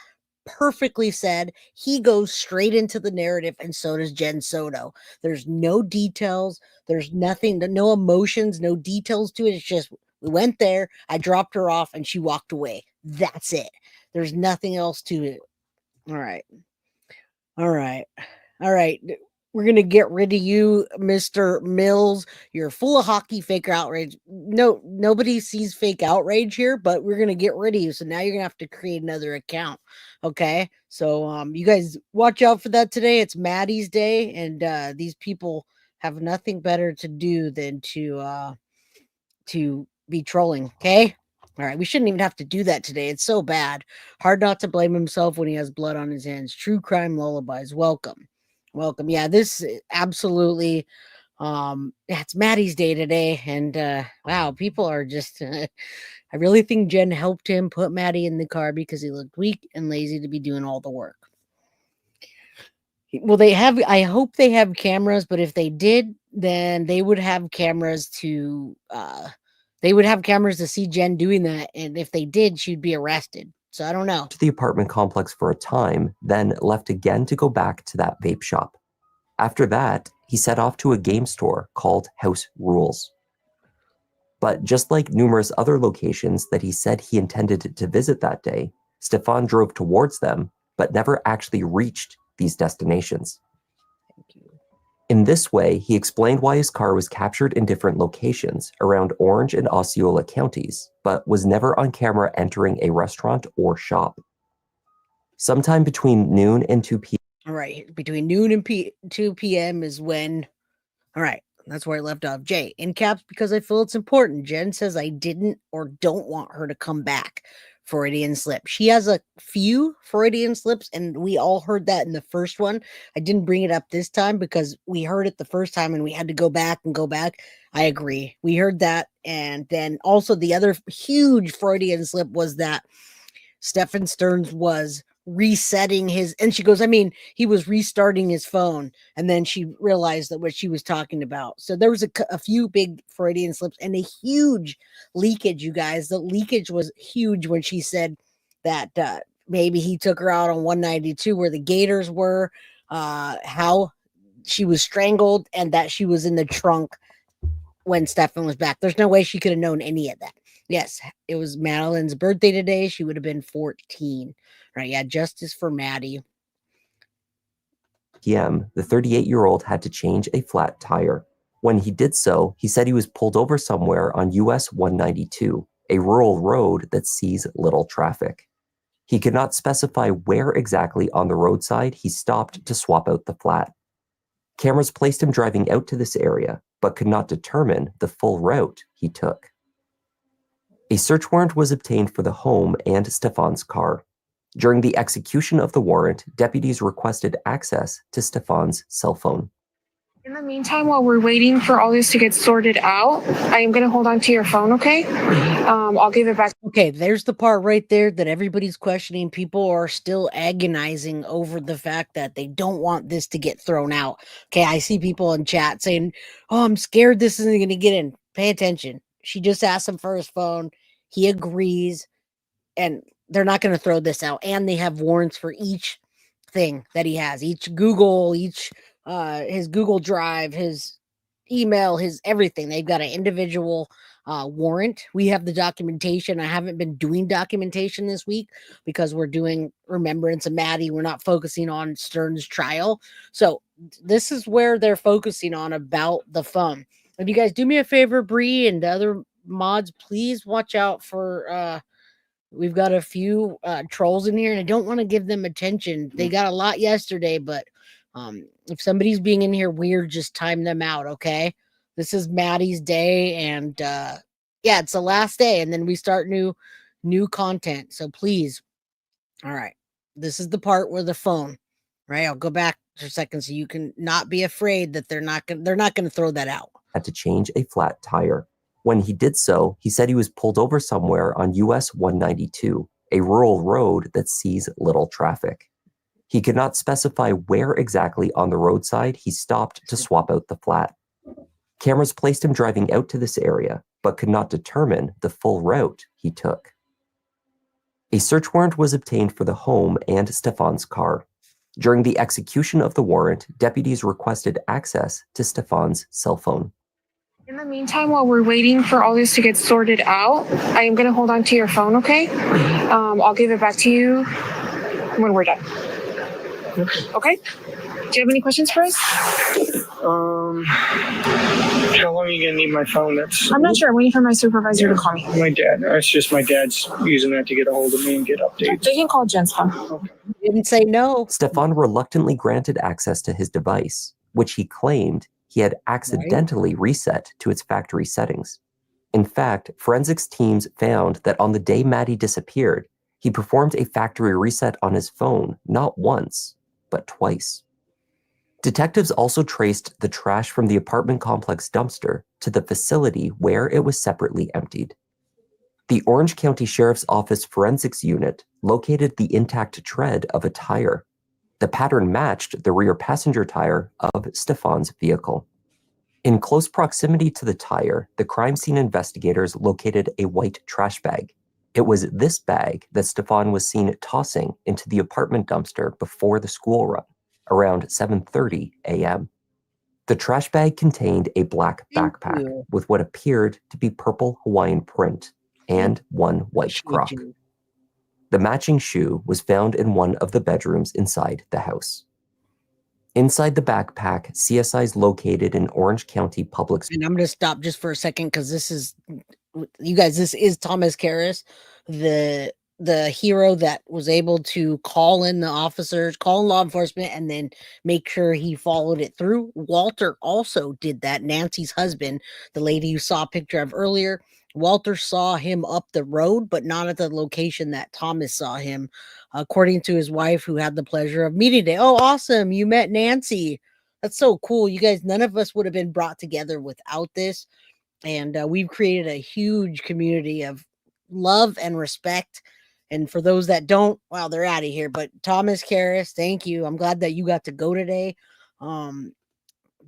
perfectly said he goes straight into the narrative, and so does Jen Soto. There's no details. There's nothing, no emotions, no details to it. It's just, we went there, I dropped her off, and she walked away. That's it. There's nothing else to it. All right. All right. All right. We're going to get rid of you, Mr. Mills. You're full of hockey fake outrage. No, nobody sees fake outrage here, but we're going to get rid of you. So now you're going to have to create another account. Okay. So, you guys watch out for that today. It's Maddie's day. And, these people have nothing better to do than to be trolling. Okay. All right, we shouldn't even have to do that today. It's so bad. Hard not to blame himself when he has blood on his hands. True crime lullabies. Welcome. Welcome. Yeah, this absolutely it's Maddie's day today. And wow, people are just I really think Jen helped him put Maddie in the car because he looked weak and lazy to be doing all the work. Well, I hope they have cameras, but if they did, then they would have cameras to see Jen doing that. And if they did, she'd be arrested. So I don't know. the apartment complex for a time, then left again to go back to that vape shop. After that, he set off to a game store called House Rules. But just like numerous other locations that he said he intended to visit that day, Stefan drove towards them, but never actually reached these destinations. In this way, he explained why his car was captured in different locations around Orange and Osceola counties, but was never on camera entering a restaurant or shop. Sometime between noon and 2 p.m. All right, between noon and 2 p.m. is when, all right, that's where I left off. Jay, in caps because I feel it's important. Jen says I didn't or don't want her to come back. Freudian slip. She has a few Freudian slips, and we all heard that in the first one. I didn't bring it up this time because we heard it the first time and we had to go back and go back. I agree. We heard that. And then also the other huge Freudian slip was that Stefan Stearns was resetting his, and she goes, I mean, he was restarting his phone, and then she realized that what she was talking about. So there was a few big Freudian slips and a huge leakage, you guys. The leakage was huge when she said that maybe he took her out on 192 where the Gators were, how she was strangled, and that she was in the trunk when Stefan was back. There's no way she could have known any of that. Yes, it was Madeline's birthday today. She would have been 14. Right, yeah, justice for Maddie. p.m., the 38-year-old had to change a flat tire. When he did so, he said he was pulled over somewhere on US 192, a rural road that sees little traffic. He could not specify where exactly on the roadside he stopped to swap out the flat. Cameras placed him driving out to this area, but could not determine the full route he took. A search warrant was obtained for the home and Stefan's car. During the execution of the warrant, deputies requested access to Stefan's cell phone. In the meantime, while we're waiting for all this to get sorted out, I am going to hold on to your phone, okay? I'll give it back. Okay, there's the part right there that everybody's questioning. People are still agonizing over the fact that they don't want this to get thrown out. Okay, I see people in chat saying, oh, I'm scared this isn't going to get in. Pay attention. She just asked him for his phone. He agrees, and they're not going to throw this out. And they have warrants for each thing that he has, each Google, his Google Drive, his email, his everything. They've got an individual warrant. We have the documentation. I haven't been doing documentation this week because we're doing Remembrance of Maddie. We're not focusing on Stern's trial. So this is where they're focusing on about the phone. If you guys do me a favor, Bree and the other mods, please watch out for we've got a few trolls in here, and I don't want to give them attention. They got a lot yesterday, but if somebody's being in here weird, just time them out, okay? This is Maddie's day, and yeah, it's the last day, and then we start new content. So please, all right, this is the part where the phone, right? I'll go back for a second so you can not be afraid that they're not gonna throw that out. Had to change a flat tire. When he did so, he said he was pulled over somewhere on US 192, a rural road that sees little traffic. He could not specify where exactly on the roadside he stopped to swap out the flat. Cameras placed him driving out to this area, but could not determine the full route he took. A search warrant was obtained for the home and Stefan's car. During the execution of the warrant, deputies requested access to Stefan's cell phone. In the meantime, while we're waiting for all this to get sorted out, I am going to hold on to your phone, okay? I'll give it back to you when we're done. Okay? Do you have any questions for us? How long are you gonna need my phone? I'm not sure. I'm waiting for my supervisor to call me. My dad. It's just my dad's using that to get a hold of me and get updates. They can call Jen's phone. Didn't say no. Stefan reluctantly granted access to his device, which he claimed he had accidentally reset to its factory settings. In fact, forensics teams found that on the day Maddie disappeared, he performed a factory reset on his phone not once, but twice. Detectives also traced the trash from the apartment complex dumpster to the facility where it was separately emptied. The Orange County Sheriff's Office Forensics Unit located the intact tread of a tire. The pattern matched the rear passenger tire of Stefan's vehicle. In close proximity to the tire, the crime scene investigators located a white trash bag. It was this bag that Stefan was seen tossing into the apartment dumpster before the school run, around 7:30 a.m. The trash bag contained a black backpack with what appeared to be purple Hawaiian print and one white croc. The matching shoe was found in one of the bedrooms inside the house. Inside the backpack, CSIs located in Orange County Public Schools. And I'm going to stop just for a second because this is, you guys, this is Thomas Karras, the hero that was able to call in the officers, call in law enforcement, and then make sure he followed it through. Walter also did that. Nancy's husband, the lady you saw a picture of earlier, Walter saw him up the road, but not at the location that Thomas saw him, according to his wife, who had the pleasure of meeting today. Oh, awesome. You met Nancy. That's so cool. You guys, none of us would have been brought together without this. And we've created a huge community of love and respect. And for those that don't, well, they're out of here. But Thomas Karras, thank you. I'm glad that you got to go today.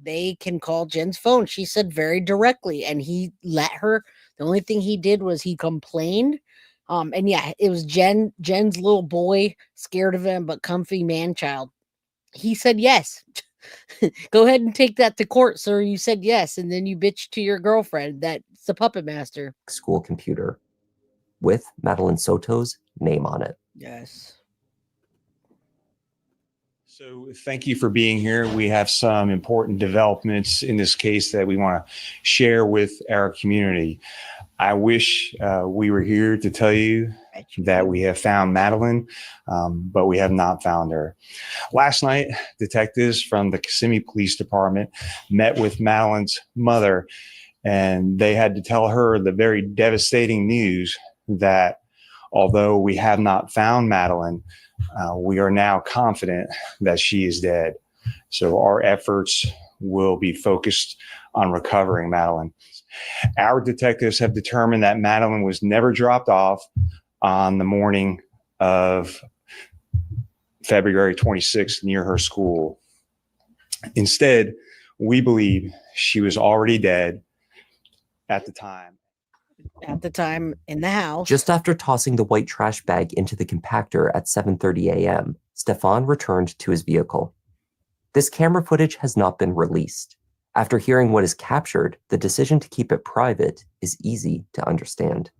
They can call Jen's phone. She said very directly, and he let her. The only thing he did was he complained. And yeah, it was Jen's little boy, scared of him, but comfy man child. He said yes. Go ahead and take that to court, sir. You said yes, and then you bitched to your girlfriend. That's the puppet master. School computer with Madeline Soto's name on it. Yes. So thank you for being here. We have some important developments in this case that we want to share with our community. I wish we were here to tell you that we have found Madeline, but we have not found her. Last night, detectives from the Kissimmee Police Department met with Madeline's mother, and they had to tell her the very devastating news that although we have not found Madeline, we are now confident that she is dead. So our efforts will be focused on recovering Madeline. Our detectives have determined that Madeline was never dropped off on the morning of February 26th near her school. Instead, we believe she was already dead at the time. In the house. Just after tossing the white trash bag into the compactor at 7:30 a.m., Stefan returned to his vehicle. This camera footage has not been released. After hearing what is captured, the decision to keep it private is easy to understand.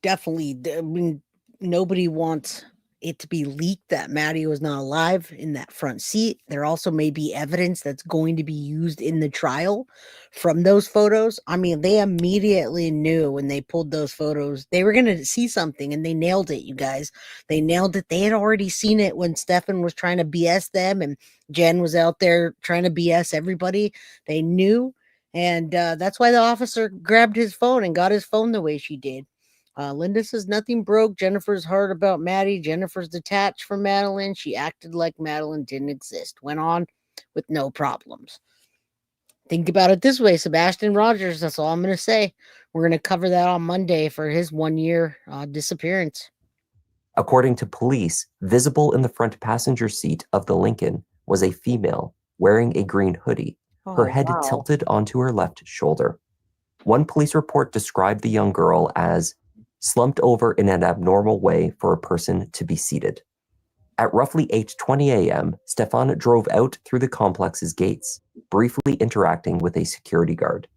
Definitely. I mean, nobody wants it to be leaked that Maddie was not alive in that front seat. There also may be evidence that's going to be used in the trial from those photos. I mean, they immediately knew when they pulled those photos, they were going to see something, and they nailed it, you guys. They nailed it. They had already seen it when Stefan was trying to BS them and Jen was out there trying to BS everybody. They knew, and that's why the officer grabbed his phone and got his phone the way she did. Linda says nothing broke Jennifer's heart about Maddie. Jennifer's detached from Madeline. She acted like Madeline didn't exist. Went on with no problems. Think about it this way, Sebastian Rogers. That's all I'm going to say. We're going to cover that on Monday for his 1 year disappearance. According to police, visible in the front passenger seat of the Lincoln was a female wearing a green hoodie, her head tilted onto her left shoulder. One police report described the young girl as slumped over in an abnormal way for a person to be seated. At roughly 8:20 a.m., Stefan drove out through the complex's gates, briefly interacting with a security guard.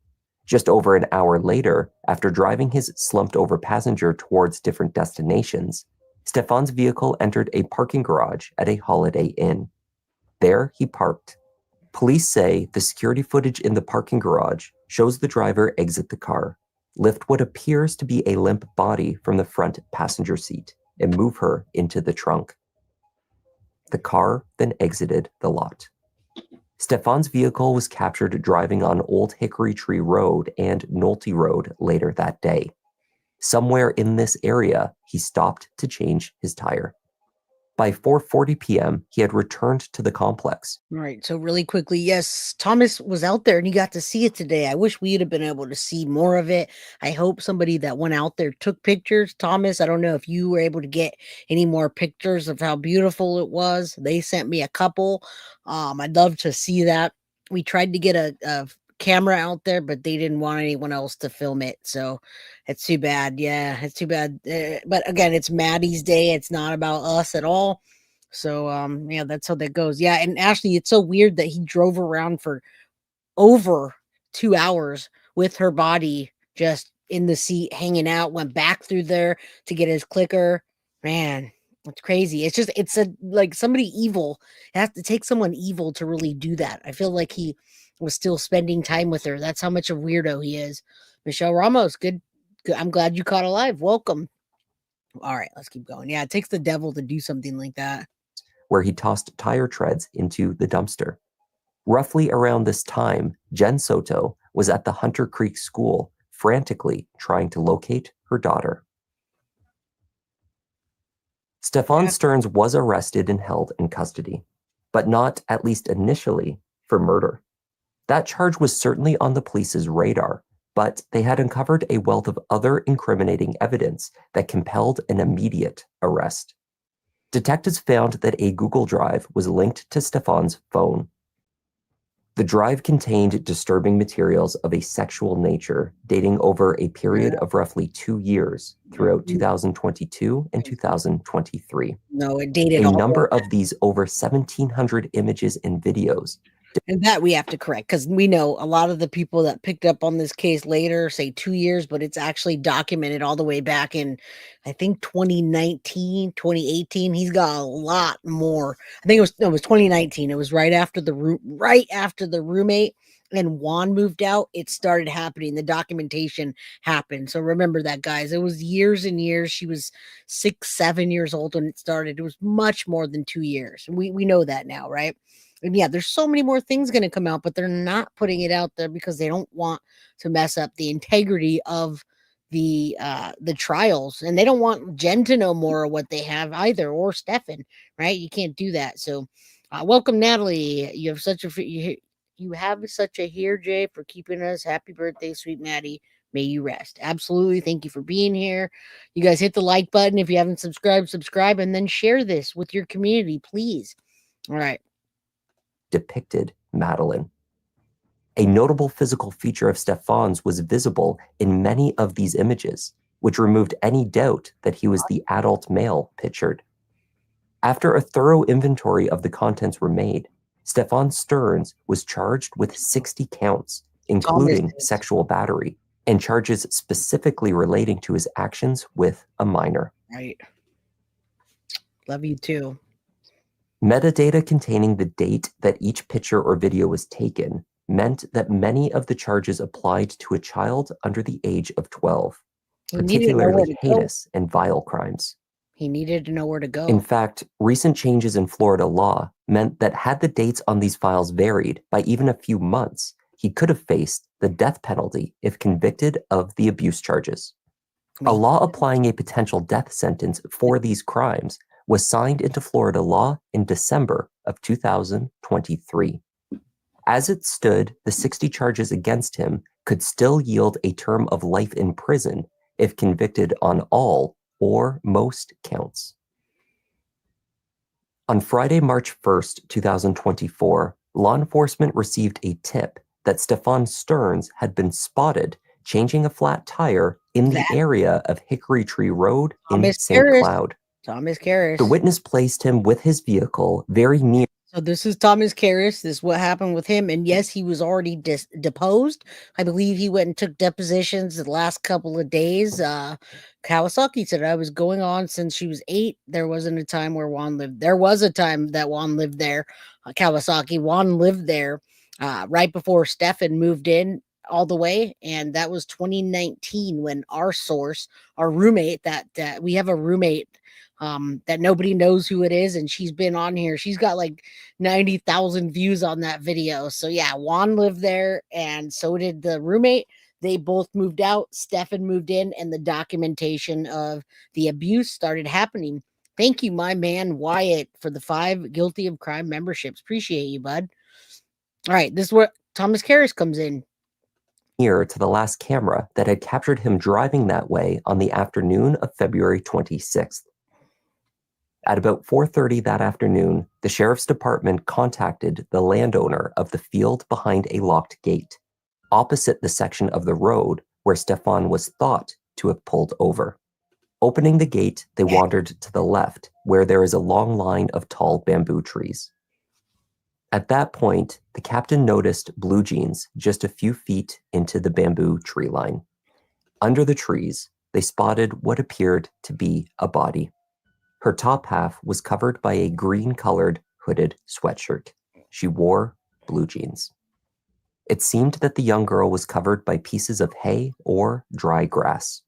Just over an hour later, after driving his slumped-over passenger towards different destinations, Stefan's vehicle entered a parking garage at a Holiday Inn. There, he parked. Police say the security footage in the parking garage shows the driver exit the car, lift what appears to be a limp body from the front passenger seat, and move her into the trunk. The car then exited the lot. Stefan's vehicle was captured driving on Old Hickory Tree Road and Nolte Road later that day. Somewhere in this area, he stopped to change his tire. By 4:40 p.m., he had returned to the complex. All right. So really quickly, yes, Thomas was out there and he got to see it today. I wish we'd have been able to see more of it. I hope somebody that went out there took pictures. Thomas, I don't know if you were able to get any more pictures of how beautiful it was. They sent me a couple. I'd love to see that. We tried to get a camera out there, but they didn't want anyone else to film it. So it's too bad. Yeah, it's too bad. But again, it's Maddie's day. It's not about us at all. So, yeah, that's how that goes. Yeah. And Ashley, it's so weird that he drove around for over 2 hours with her body just in the seat, hanging out, went back through there to get his clicker. Man, it's crazy. It's like somebody evil. It has to take someone evil to really do that. I feel like he was still spending time with her. That's how much a weirdo he is. Michelle Ramos, good. I'm glad you caught alive. Welcome. All right, let's keep going. Yeah, it takes the devil to do something like that. Where he tossed tire treads into the dumpster. Roughly around this time, Jen Soto was at the Hunter Creek School, frantically trying to locate her daughter. Stefan Stearns was arrested and held in custody, but not, at least initially, for murder. That charge was certainly on the police's radar, but they had uncovered a wealth of other incriminating evidence that compelled an immediate arrest. Detectives found that a Google Drive was linked to Stefan's phone. The drive contained disturbing materials of a sexual nature dating over a period of roughly 2 years throughout 2022 and 2023. No, it dated a all number of these over 1,700 images and videos And that we have to correct, because we know a lot of the people that picked up on this case later say 2 years, but it's actually documented all the way back in, I think, 2019, 2018. He's got a lot more. I think it was 2019. It was right after the roommate and Juan moved out. It started happening. The documentation happened. So remember that, guys. It was years and years. She was 6, 7 years old when it started. It was much more than 2 years. We know that now, right? And yeah, there's so many more things going to come out, but they're not putting it out there because they don't want to mess up the integrity of the trials, and they don't want Jen to know more of what they have either, or Stefan, right? You can't do that. So, welcome, Natalie. You have such a here, Jay, for keeping us. Happy birthday, sweet Maddie. May you rest. Absolutely. Thank you for being here. You guys hit the like button if you haven't subscribe, and then share this with your community, please. All right. Depicted Madeline. A notable physical feature of Stefan's was visible in many of these images, which removed any doubt that he was the adult male pictured. After a thorough inventory of the contents were made, Stefan Stearns was charged with 60 counts, including sexual battery, and charges specifically relating to his actions with a minor. Right. Love you too. Metadata containing the date that each picture or video was taken meant that many of the charges applied to a child under the age of 12, particularly heinous and vile crimes. He needed to know where to go. In fact, recent changes in Florida law meant that had the dates on these files varied by even a few months, he could have faced the death penalty if convicted of the abuse charges. A law applying a potential death sentence for these crimes was signed into Florida law in December of 2023. As it stood, the 60 charges against him could still yield a term of life in prison if convicted on all or most counts. On Friday, March 1st, 2024, law enforcement received a tip that Stefan Stearns had been spotted changing a flat tire in the area of Hickory Tree Road in St. Cloud. Thomas Karras. The witness placed him with his vehicle very near. So this is Thomas Karras. This is what happened with him. And yes, he was already deposed. I believe he went and took depositions the last couple of days. Kawasaki said, I was going on since she was 8. There wasn't a time where Juan lived. There was a time that Juan lived there. Kawasaki, Juan lived there right before Stefan moved in all the way. And that was 2019 when our source, our roommate, that we have a roommate that nobody knows who it is, and she's been on here. She's got like 90,000 views on that video. So yeah, Juan lived there, and so did the roommate. They both moved out. Stefan moved in, and the documentation of the abuse started happening. Thank you, my man Wyatt, for the 5 guilty of crime memberships. Appreciate you, bud. All right, this is where Thomas Karras comes in. Near to the last camera that had captured him driving that way on the afternoon of February 26th. At about 4:30 that afternoon, the sheriff's department contacted the landowner of the field behind a locked gate, opposite the section of the road where Stefan was thought to have pulled over. Opening the gate, they wandered to the left, where there is a long line of tall bamboo trees. At that point, the captain noticed blue jeans just a few feet into the bamboo tree line. Under the trees, they spotted what appeared to be a body. Her top half was covered by a green-colored hooded sweatshirt. She wore blue jeans. It seemed that the young girl was covered by pieces of hay or dry grass.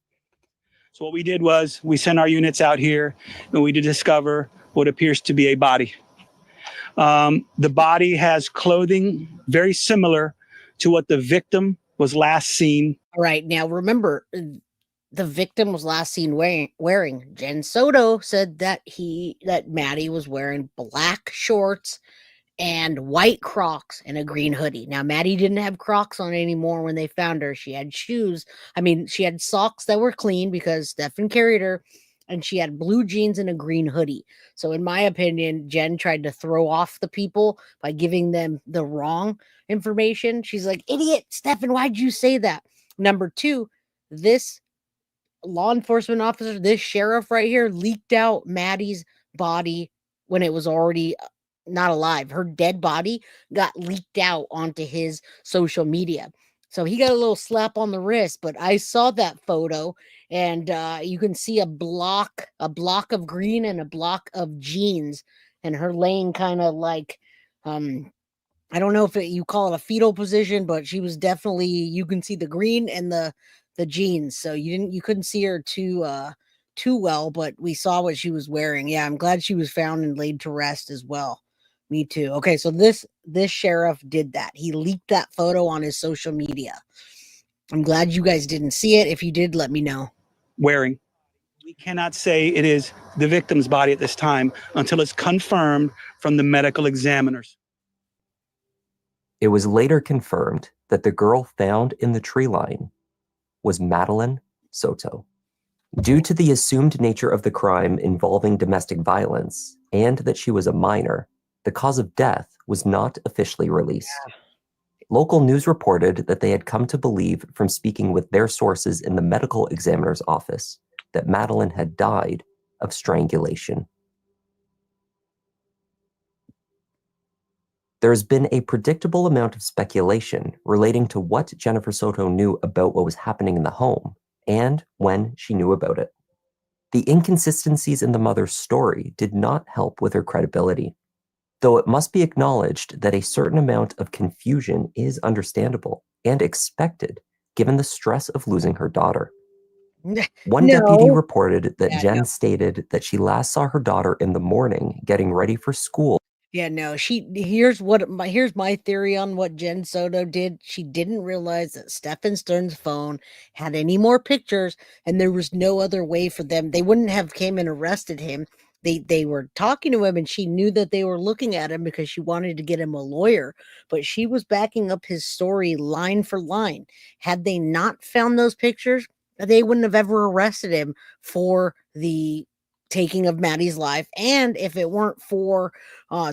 So what we did was we sent our units out here and we did discover what appears to be a body. The body has clothing very similar to what the victim was last seen. All right, now remember, the victim was last seen wearing. Jen Soto said that Maddie was wearing black shorts and white Crocs and a green hoodie. Now, Maddie didn't have Crocs on anymore when they found her. She had shoes. I mean, she had socks that were clean because Stefan carried her, and she had blue jeans and a green hoodie. So in my opinion, Jen tried to throw off the people by giving them the wrong information. She's like, idiot, Stefan, why'd you say that? Number 2, this law enforcement officer, this sheriff right here, leaked out Maddie's body when it was already not alive. Her dead body got leaked out onto his social media. So he got a little slap on the wrist, but I saw that photo and you can see a block of green and a block of jeans and her laying kind of like, I don't know if you call it a fetal position, but she was definitely, you can see the green and the jeans. So you couldn't see her too well, but we saw what she was wearing. Yeah, I'm glad she was found and laid to rest as well. Me too. Okay, so this sheriff did that. He leaked that photo on his social media. I'm glad you guys didn't see it. If you did, let me know. Wearing. We cannot say it is the victim's body at this time until it's confirmed from the medical examiners. It was later confirmed that the girl found in the tree line was Madeline Soto. Due to the assumed nature of the crime involving domestic violence and that she was a minor, the cause of death was not officially released. Local news reported that they had come to believe from speaking with their sources in the medical examiner's office that Madeline had died of strangulation. There has been a predictable amount of speculation relating to what Jennifer Soto knew about what was happening in the home and when she knew about it. The inconsistencies in the mother's story did not help with her credibility, though it must be acknowledged that a certain amount of confusion is understandable and expected given the stress of losing her daughter. One deputy reported that Jen stated that she last saw her daughter in the morning getting ready for school. Yeah, no, here's my theory on what Jen Soto did. She didn't realize that Stephen Stern's phone had any more pictures and there was no other way for them. They wouldn't have came and arrested him. They were talking to him and she knew that they were looking at him because she wanted to get him a lawyer, but she was backing up his story line for line. Had they not found those pictures, they wouldn't have ever arrested him for the taking of Maddie's life. And if it weren't for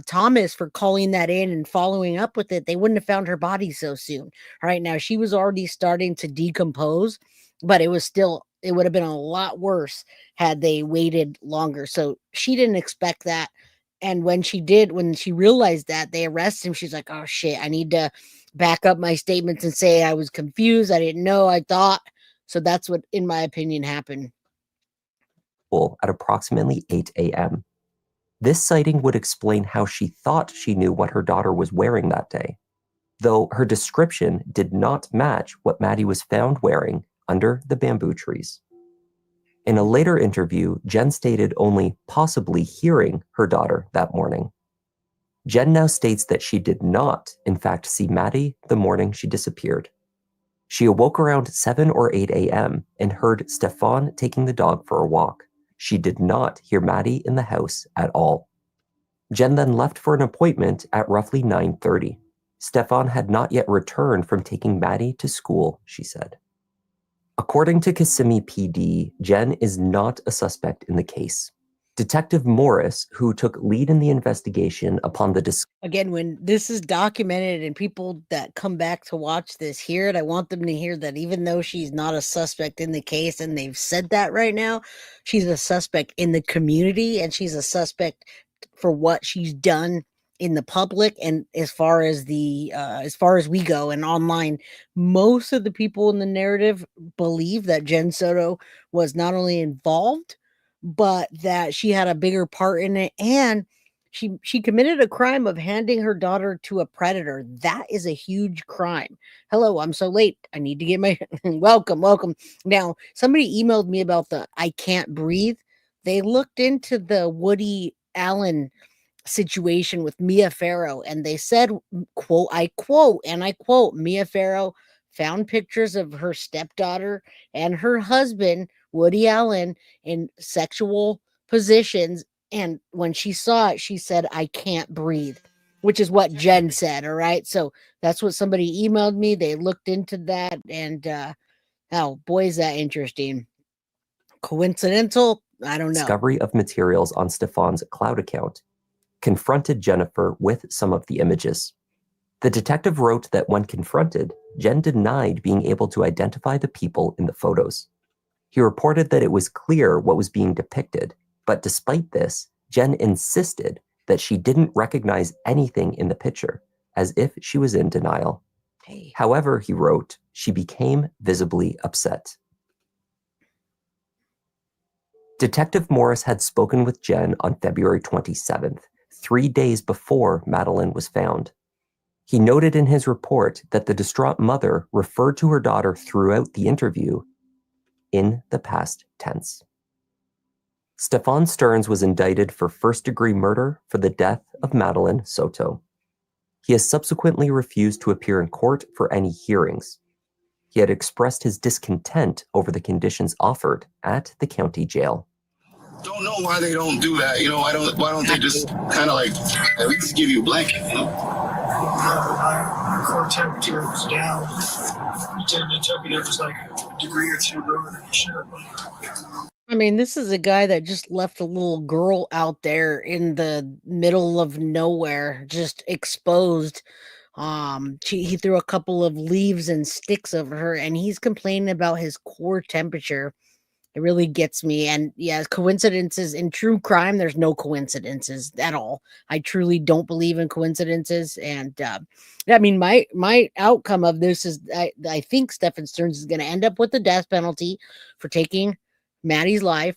Thomas for calling that in and following up with it, they wouldn't have found her body so soon. All right, now she was already starting to decompose, but it would have been a lot worse had they waited longer. So she didn't expect that. And when she realized that, they arrested him, she's like, oh shit, I need to back up my statements and say I was confused. I didn't know, I thought. So that's what, in my opinion, happened. At approximately 8 a.m. This sighting would explain how she thought she knew what her daughter was wearing that day, though her description did not match what Maddie was found wearing under the bamboo trees. In a later interview, Jen stated only possibly hearing her daughter that morning. Jen now states that she did not, in fact, see Maddie the morning she disappeared. She awoke around 7 or 8 a.m. and heard Stefan taking the dog for a walk. She did not hear Maddie in the house at all. Jen then left for an appointment at roughly 9:30. Stefan had not yet returned from taking Maddie to school, she said. According to Kissimmee PD, Jen is not a suspect in the case. Detective Morris, who took lead in the investigation upon the Again, when this is documented and people that come back to watch this hear it, I want them to hear that even though she's not a suspect in the case, and they've said that right now, she's a suspect in the community and she's a suspect for what she's done in the public. And as far as we go and online, most of the people in the narrative believe that Jen Soto was not only involved, but that she had a bigger part in it, and she committed a crime of handing her daughter to a predator. That is a huge crime. Hello, I'm so late. I need to get my welcome. Now, somebody emailed me about the I can't breathe. They looked into the Woody Allen situation with Mia Farrow, and they said, quote, I quote, Mia Farrow found pictures of her stepdaughter and her husband, Woody Allen, in sexual positions. And when she saw it, she said, I can't breathe, which is what Jen said. All right. So that's what somebody emailed me. They looked into that. And oh, boy, is that interesting. Coincidental? I don't know. Discovery of materials on Stefan's cloud account confronted Jennifer with some of the images. The detective wrote that when confronted, Jen denied being able to identify the people in the photos. He reported that it was clear what was being depicted, but despite this, Jen insisted that she didn't recognize anything in the picture, as if she was in denial. However, he wrote, she became visibly upset. Detective Morris had spoken with Jen on February 27th, 3 days before Madeline was found. He noted in his report that the distraught mother referred to her daughter throughout the interview in the past tense. Stefan Stearns was indicted for first-degree murder for the death of Madeline Soto. He has subsequently refused to appear in court for any hearings. He had expressed his discontent over the conditions offered at the county jail. Don't know why they don't do that. You know, why don't they just kind of like at least give you a blanket, you know? My core temperature was down. They told me it was like a degree or two lower than it should have been. I mean, this is a guy that just left a little girl out there in the middle of nowhere, just exposed. He threw a couple of leaves and sticks over her, and he's complaining about his core temperature. It really gets me. And yeah, coincidences in true crime, there's no coincidences at all. I truly don't believe in coincidences. And I mean, my outcome of this is I think Stephen Stearns is going to end up with the death penalty for taking Maddie's life.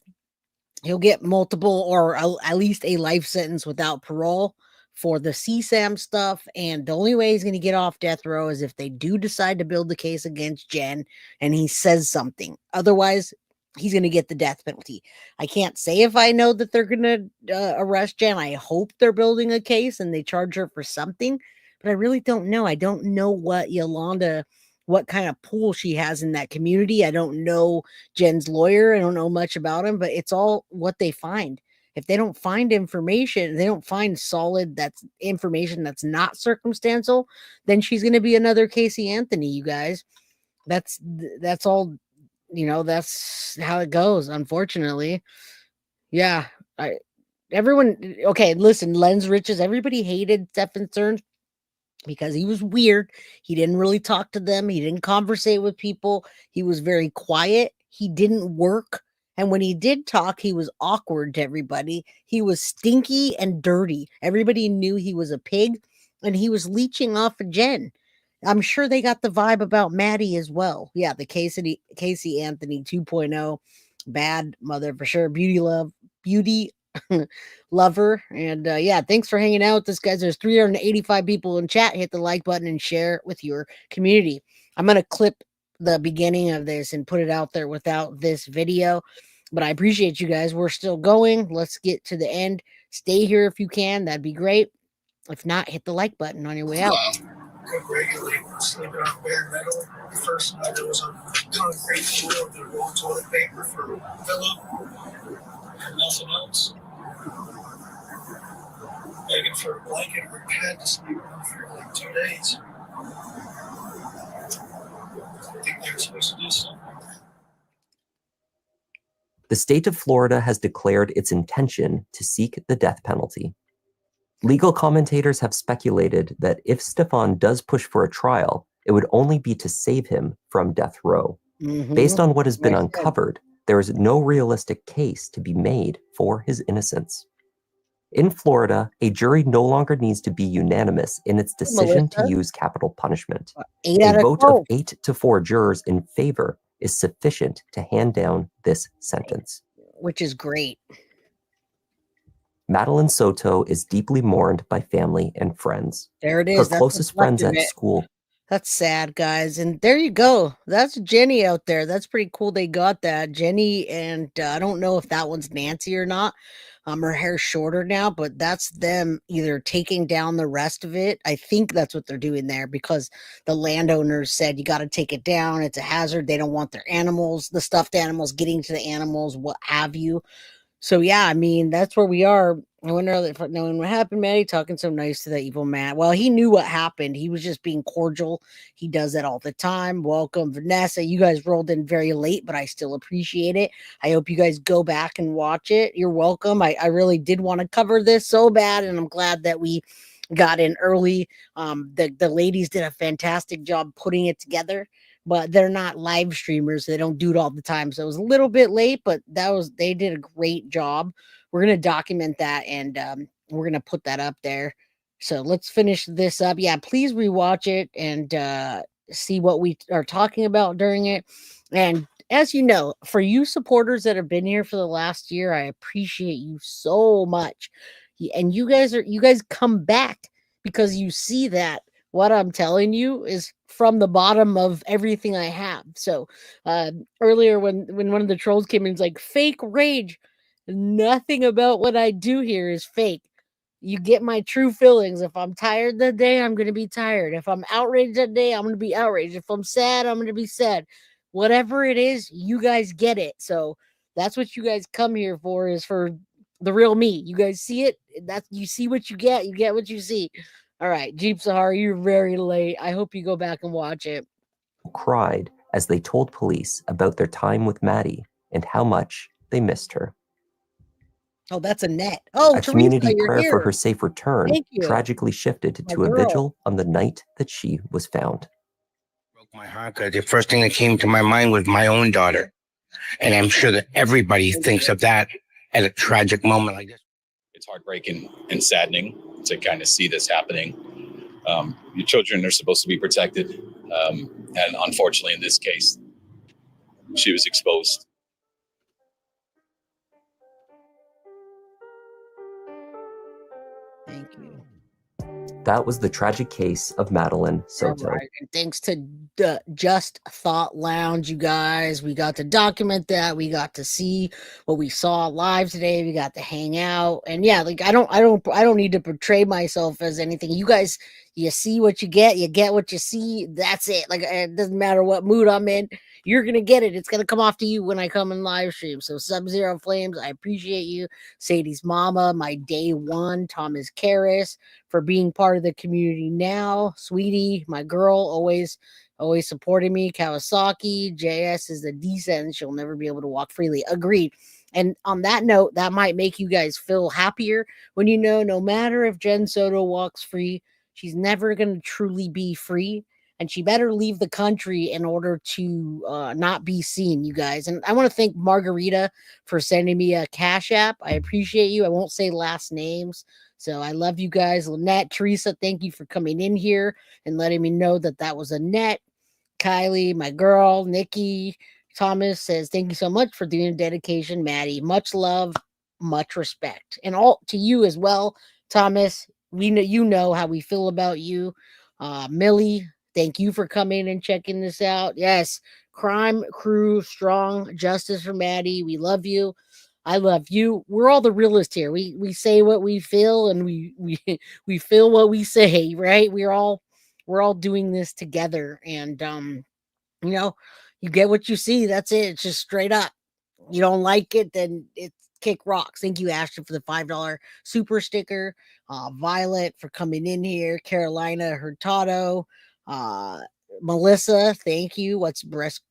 He'll get multiple or at least a life sentence without parole for the CSAM stuff. And the only way he's going to get off death row is if they do decide to build the case against Jen and he says something. Otherwise, he's going to get the death penalty. I can't say if I know that they're going to arrest Jen. I hope they're building a case and they charge her for something, but I really don't know. I don't know what kind of pool she has in that community. I don't know Jen's lawyer. I don't know much about him, but it's all what they find. If they don't find information, they don't find solid information that's not circumstantial, then she's going to be another Casey Anthony, you guys. That's all, that's how it goes, unfortunately. Yeah. Okay, listen, Lens Riches, everybody hated Stephen Stearns because he was weird. He didn't really talk to them. He didn't conversate with people. He was very quiet. He didn't work. And when he did talk, he was awkward to everybody. He was stinky and dirty. Everybody knew he was a pig, and he was leeching off of Jen. I'm sure they got the vibe about Maddie as well. Yeah, the Casey Anthony 2.0. Bad mother for sure. Beauty lover. And yeah, thanks for hanging out with us, guys. There's 385 people in chat. Hit the like button and share with your community. I'm going to clip the beginning of this and put it out there without this video, but I appreciate you guys. We're still going. Let's get to the end. Stay here if you can. That'd be great. If not, hit the like button on your way out. Regularly sleeping on bare metal. The first night there was a concrete floor, there was toilet paper for a pillow and nothing else. Begging for a blanket or a pad to sleep on for like 2 days. I think they're supposed to do something. The state of Florida has declared its intention to seek the death penalty. Legal commentators have speculated that if Stefan does push for a trial, it would only be to save him from death row. Mm-hmm. Based on what has been uncovered, there is no realistic case to be made for his innocence. In Florida, a jury no longer needs to be unanimous in its decision to use capital punishment. A vote of 8 to 4 jurors in favor is sufficient to hand down this sentence. Which is great. Madeline Soto is deeply mourned by family and friends. There it is. Her closest friends at school. That's sad, guys. And there you go. That's Jenny out there. That's pretty cool. They got that. Jenny, and I don't know if that one's Nancy or not. Her hair's shorter now, but that's them either taking down the rest of it. I think that's what they're doing there because the landowners said you got to take it down. It's a hazard. They don't want their animals, the stuffed animals, getting to the animals, what have you. So yeah, I mean, that's where we are. I wonder if knowing what happened, Maddie talking so nice to that evil man. Well, he knew what happened. He was just being cordial. He does that all the time. Welcome, Vanessa. You guys rolled in very late, but I still appreciate it. I hope you guys go back and watch it. You're welcome. I really did want to cover this so bad, and I'm glad that we got in early. The ladies did a fantastic job putting it together. But they're not live streamers. So they don't do it all the time. So it was a little bit late, but they did a great job. We're going to document that and we're gonna put that up there. So let's finish this up. Yeah, please rewatch it and see what we are talking about during it. And as you know, for you supporters that have been here for the last year, I appreciate you so much. And you guys come back because you see that what I'm telling you is from the bottom of everything I have. So earlier when one of the trolls came in, it's like fake rage. Nothing about what I do here is fake. You get my true feelings. If I'm tired that day, I'm going to be tired. If I'm outraged that day, I'm going to be outraged. If I'm sad, I'm going to be sad. Whatever it is, you guys get it. So that's what you guys come here for, is for the real me. You guys see it. That's, you see what you get. You get what you see. All right, Jeep Sahara, you're very late. I hope you go back and watch it. Cried as they told police about their time with Maddie and how much they missed her. Oh, that's a net. Oh, A Teresa, community you're prayer here. for her safe return Thank you. tragically shifted My to a girl. vigil on the night that she was found. My heart, because the first thing that came to my mind was my own daughter. And I'm sure that everybody thinks of that at a tragic moment like this. It's heartbreaking and saddening to kind of see this happening. Your children are supposed to be protected. And unfortunately, in this case, she was exposed. Thank you. That was the tragic case of Madeline Soto. Right. And thanks to Just Thought Lounge, you guys, we got to document that. We got to see what we saw live today. We got to hang out, and yeah, like I don't need to portray myself as anything. You guys, you see what you get what you see. That's it. Like it doesn't matter what mood I'm in. You're gonna get it. It's gonna come off to you when I come in live stream. So Sub-Zero Flames, I appreciate you. Sadie's mama, my day one, Thomas Karras, for being part of the community now. Sweetie, my girl, always supporting me. Kawasaki, JS is a decent. She'll never be able to walk freely. Agreed. And on that note, that might make you guys feel happier when you know no matter if Jen Soto walks free, she's never going to truly be free. And she better leave the country in order to not be seen, you guys. And I want to thank Margarita for sending me a Cash App. I appreciate you. I won't say last names. So I love you guys. Lynette, Teresa, thank you for coming in here and letting me know that that was a net. Kylie, my girl, Nikki, Thomas says, thank you so much for the dedication, Maddie. Much love, much respect. And all to you as well, Thomas. We know you know how we feel about you. Millie, thank you for coming and checking this out. Yes, Crime Crew Strong, Justice for Maddie. We love you. I love you. We're all the realists here. We say what we feel, and we feel what we say, right? We're all doing this together, and you know, you get what you see. That's it. It's just straight up. You don't like it, then it's kick rocks. Thank you, Ashton, for the $5 super sticker. Violet for coming in here. Carolina Hurtado. Melissa, thank you. What's breast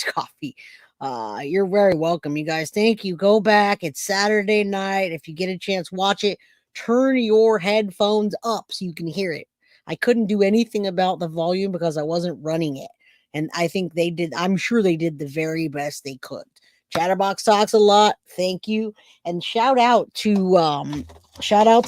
coffee? You're very welcome, you guys. Thank you. Go back. It's Saturday night. If you get a chance, watch it. Turn your headphones up so you can hear it. I couldn't do anything about the volume because I wasn't running it. And I think they did. I'm sure they did the very best they could. Chatterbox talks a lot. Thank you. And shout out to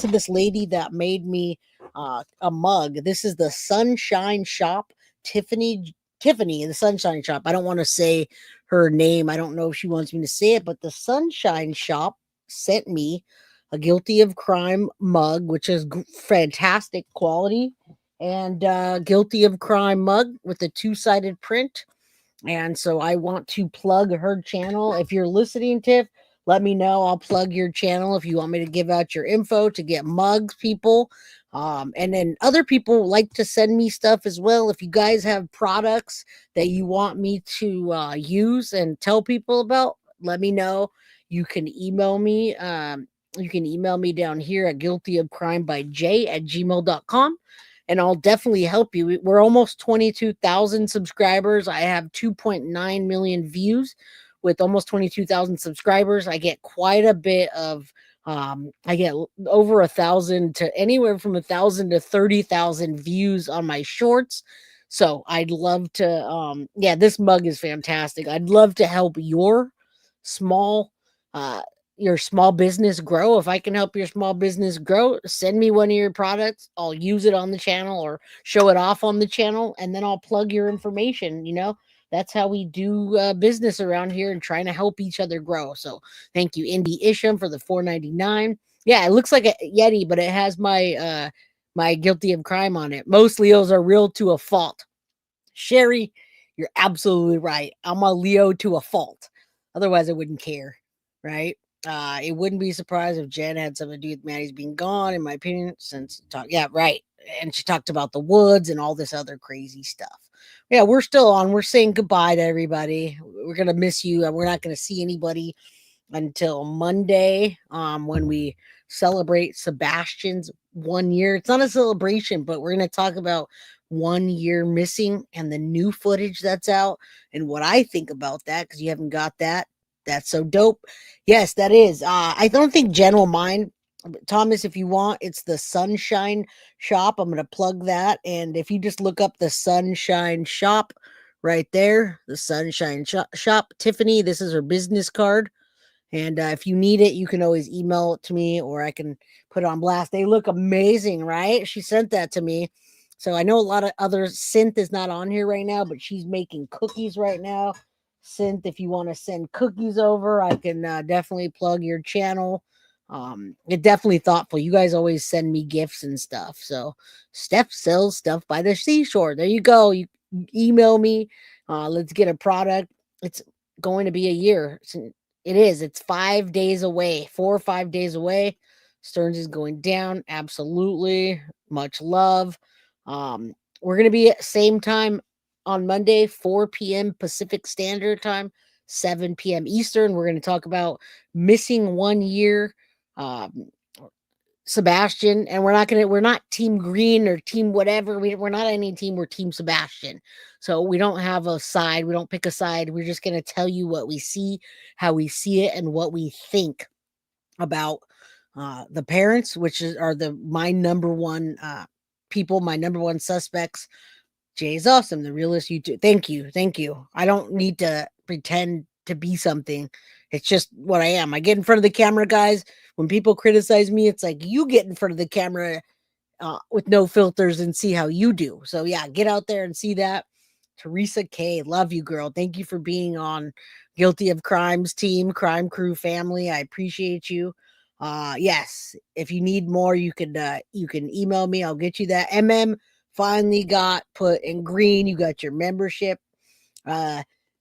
this lady that made me a mug. This is the Sunshine Shop. Tiffany in the Sunshine Shop. I don't want to say her name. I don't know if she wants me to say it, but the Sunshine Shop sent me a Guilty of Crime mug, which is fantastic quality, and Guilty of Crime mug with a 2-sided print. And so I want to plug her channel. If you're listening, Tiff, let me know. I'll plug your channel if you want me to give out your info to get mugs, people. And then other people like to send me stuff as well. If you guys have products that you want me to use and tell people about, let me know. You can email me. You can email me down here at guiltyofcrimebyj@gmail.com. And I'll definitely help you. We're almost 22,000 subscribers. I have 2.9 million views with almost 22,000 subscribers. I get quite a bit of, I get over 1,000 to anywhere from 1,000 to 30,000 views on my shorts. So I'd love to, yeah, this mug is fantastic. I'd love to help your small, your small business grow. If I can help your small business grow, send me one of your products. I'll use it on the channel or show it off on the channel, and then I'll plug your information. That's how we do business around here and trying to help each other grow. So thank you, Indy Isham, for the $4.99. Yeah, it looks like a Yeti, but it has my guilty of crime on it. Most Leos are real to a fault. Sherry, you're absolutely right. I'm a Leo to a fault. Otherwise, I wouldn't care, right? It wouldn't be surprised if Jen had something to do with Maddie's being gone, in my opinion, yeah, right. And she talked about the woods and all this other crazy stuff. Yeah, we're still on. We're saying goodbye to everybody. We're going to miss you, and we're not going to see anybody until Monday, when we celebrate Sebastian's 1 year. It's not a celebration, but we're going to talk about 1 year missing and the new footage that's out and what I think about that, because you haven't got that. That's so dope. Yes, that is. I don't think Jen will mind. Thomas, if you want, it's the Sunshine Shop. I'm going to plug that. And if you just look up the Sunshine Shop right there, the Sunshine Shop, Tiffany, this is her business card. And if you need it, you can always email it to me, or I can put it on blast. They look amazing, right? She sent that to me. So I know a lot of others. Synth is not on here right now, but she's making cookies right now. Synth, if you want to send cookies over, I can definitely plug your channel. It's definitely thoughtful. You guys always send me gifts and stuff. So Steph sells stuff by the seashore. There you go. You email me. Let's get a product. It's going to be a year. It is. It's 5 days away, 4 or 5 days away. Stearns is going down. Absolutely. Much love. We're going to be at same time on Monday, 4 p.m. Pacific Standard Time, 7 p.m. Eastern. We're going to talk about missing 1 year. Sebastian, and we're not team green or team whatever. We're not any team. We're team Sebastian. So we don't have a side. We don't pick a side. We're just going to tell you what we see, how we see it, and what we think about the parents, which are my number one people, my number one suspects. Jay's awesome, the realest YouTube. Thank you. I don't need to pretend to be something. It's just what I am. I get in front of the camera, guys. When people criticize me, it's like, you get in front of the camera with no filters and see how you do. So yeah, get out there and see that. Teresa K, love you, girl. Thank you for being on Guilty of Crimes team, Crime Crew family. I appreciate you. Yes, if you need more, you can email me. I'll get you that. Finally got put in green. You got your membership.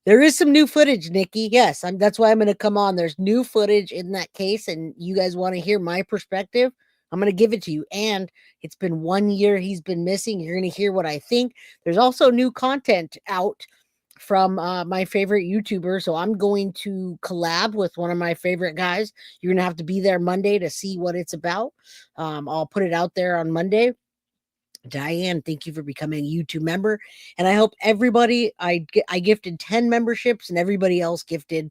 There is some new footage, Nikki. Yes, that's why I'm going to come on. There's new footage in that case, and you guys want to hear my perspective. I'm going to give it to you. And it's been 1 year he's been missing. You're going to hear what I think. There's also new content out from my favorite YouTuber. So I'm going to collab with one of my favorite guys. You're going to have to be there Monday to see what it's about. I'll put it out there on Monday. Diane, thank you for becoming a YouTube member. And I hope everybody, I gifted 10 memberships and everybody else gifted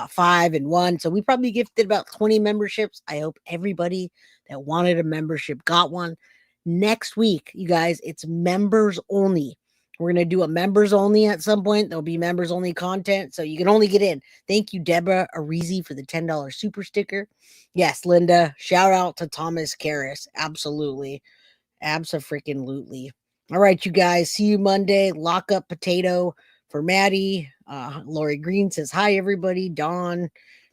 5 and 1. So we probably gifted about 20 memberships. I hope everybody that wanted a membership got one. Next week, you guys, it's members only. We're going to do a members only at some point. There'll be members only content, so you can only get in. Thank you, Deborah Arizi, for the $10 super sticker. Yes, Linda, shout out to Thomas Karras. Absolutely. Abso-freaking-lutely. All right, you guys. See you Monday. Lock up potato for Maddie. Lori Green says, hi, everybody. Dawn,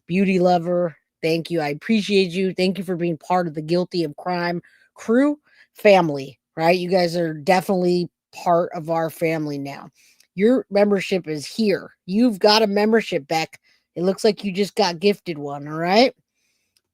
beauty lover. Thank you. I appreciate you. Thank you for being part of the Guilty of Crime crew family, right? You guys are definitely part of our family now. Your membership is here. You've got a membership, Beck. It looks like you just got gifted one, all right?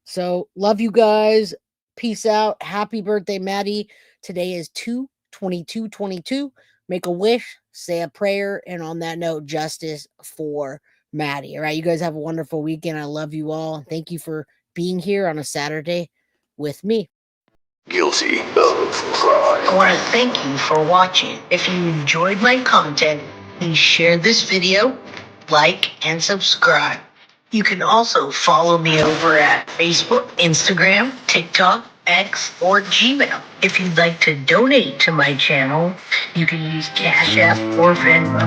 So, love you guys. Peace out. Happy birthday, Maddie. Today is 2/22/22. Make a wish, say a prayer, and on that note, justice for Maddie. All right, you guys have a wonderful weekend. I love you all. Thank you for being here on a Saturday with me. Guilty of Crime. I want to thank you for watching. If you enjoyed my content, please share this video, like, and subscribe. You can also follow me over at Facebook, Instagram, TikTok, X, or Gmail. If you'd like to donate to my channel, you can use Cash App or Venmo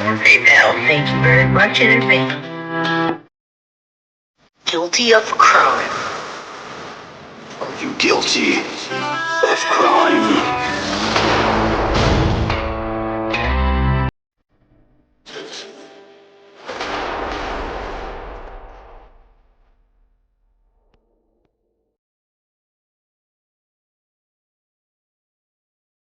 or PayPal. Thank you very much in advance. guilty of crime. Are you guilty of crime?